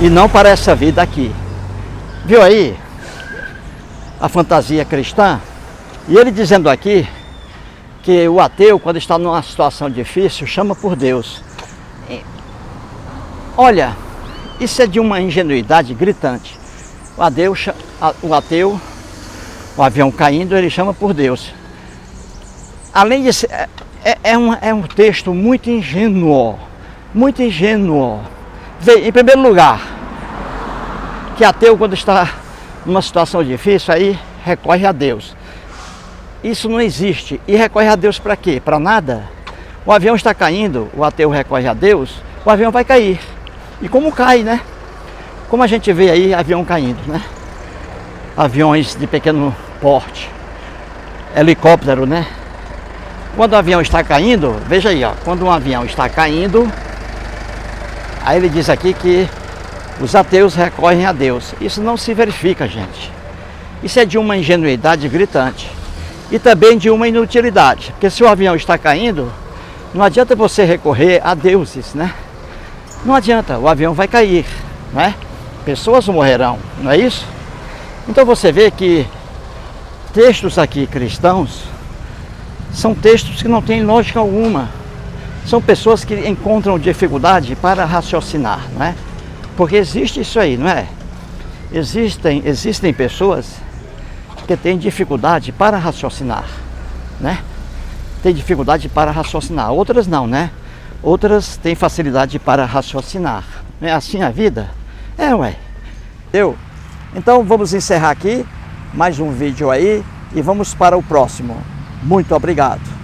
e não para essa vida aqui. Viu aí a fantasia cristã? E ele dizendo aqui que o ateu, quando está numa situação difícil, chama por Deus. Olha, isso é de uma ingenuidade gritante. O ateu, o avião caindo, ele chama por Deus. Além disso, é um texto muito ingênuo, muito ingênuo. Em primeiro lugar, que ateu, quando está numa situação difícil, aí recorre a Deus. Isso não existe. E recorre a Deus para quê? Para nada. O avião está caindo, o ateu recorre a Deus, o avião vai cair. E como cai, né? Como a gente vê aí avião caindo, né? Aviões de pequeno porte, helicóptero, né? Quando o avião está caindo, veja aí, ó, quando um avião está caindo, aí ele diz aqui que os ateus recorrem a Deus. Isso não se verifica, gente. Isso é de uma ingenuidade gritante. E também de uma inutilidade. Porque se o avião está caindo, não adianta você recorrer a deuses, né? Não adianta, o avião vai cair, né? Pessoas morrerão, não é isso? Então você vê que textos aqui cristãos são textos que não têm lógica alguma. São pessoas que encontram dificuldade para raciocinar, não é? Porque existe isso aí, não é? Existem pessoas porque tem dificuldade para raciocinar, né? Tem dificuldade para raciocinar. Outras não, né? Outras têm facilidade para raciocinar. Não é assim a vida? É, ué. Então vamos encerrar aqui mais um vídeo aí e vamos para o próximo. Muito obrigado.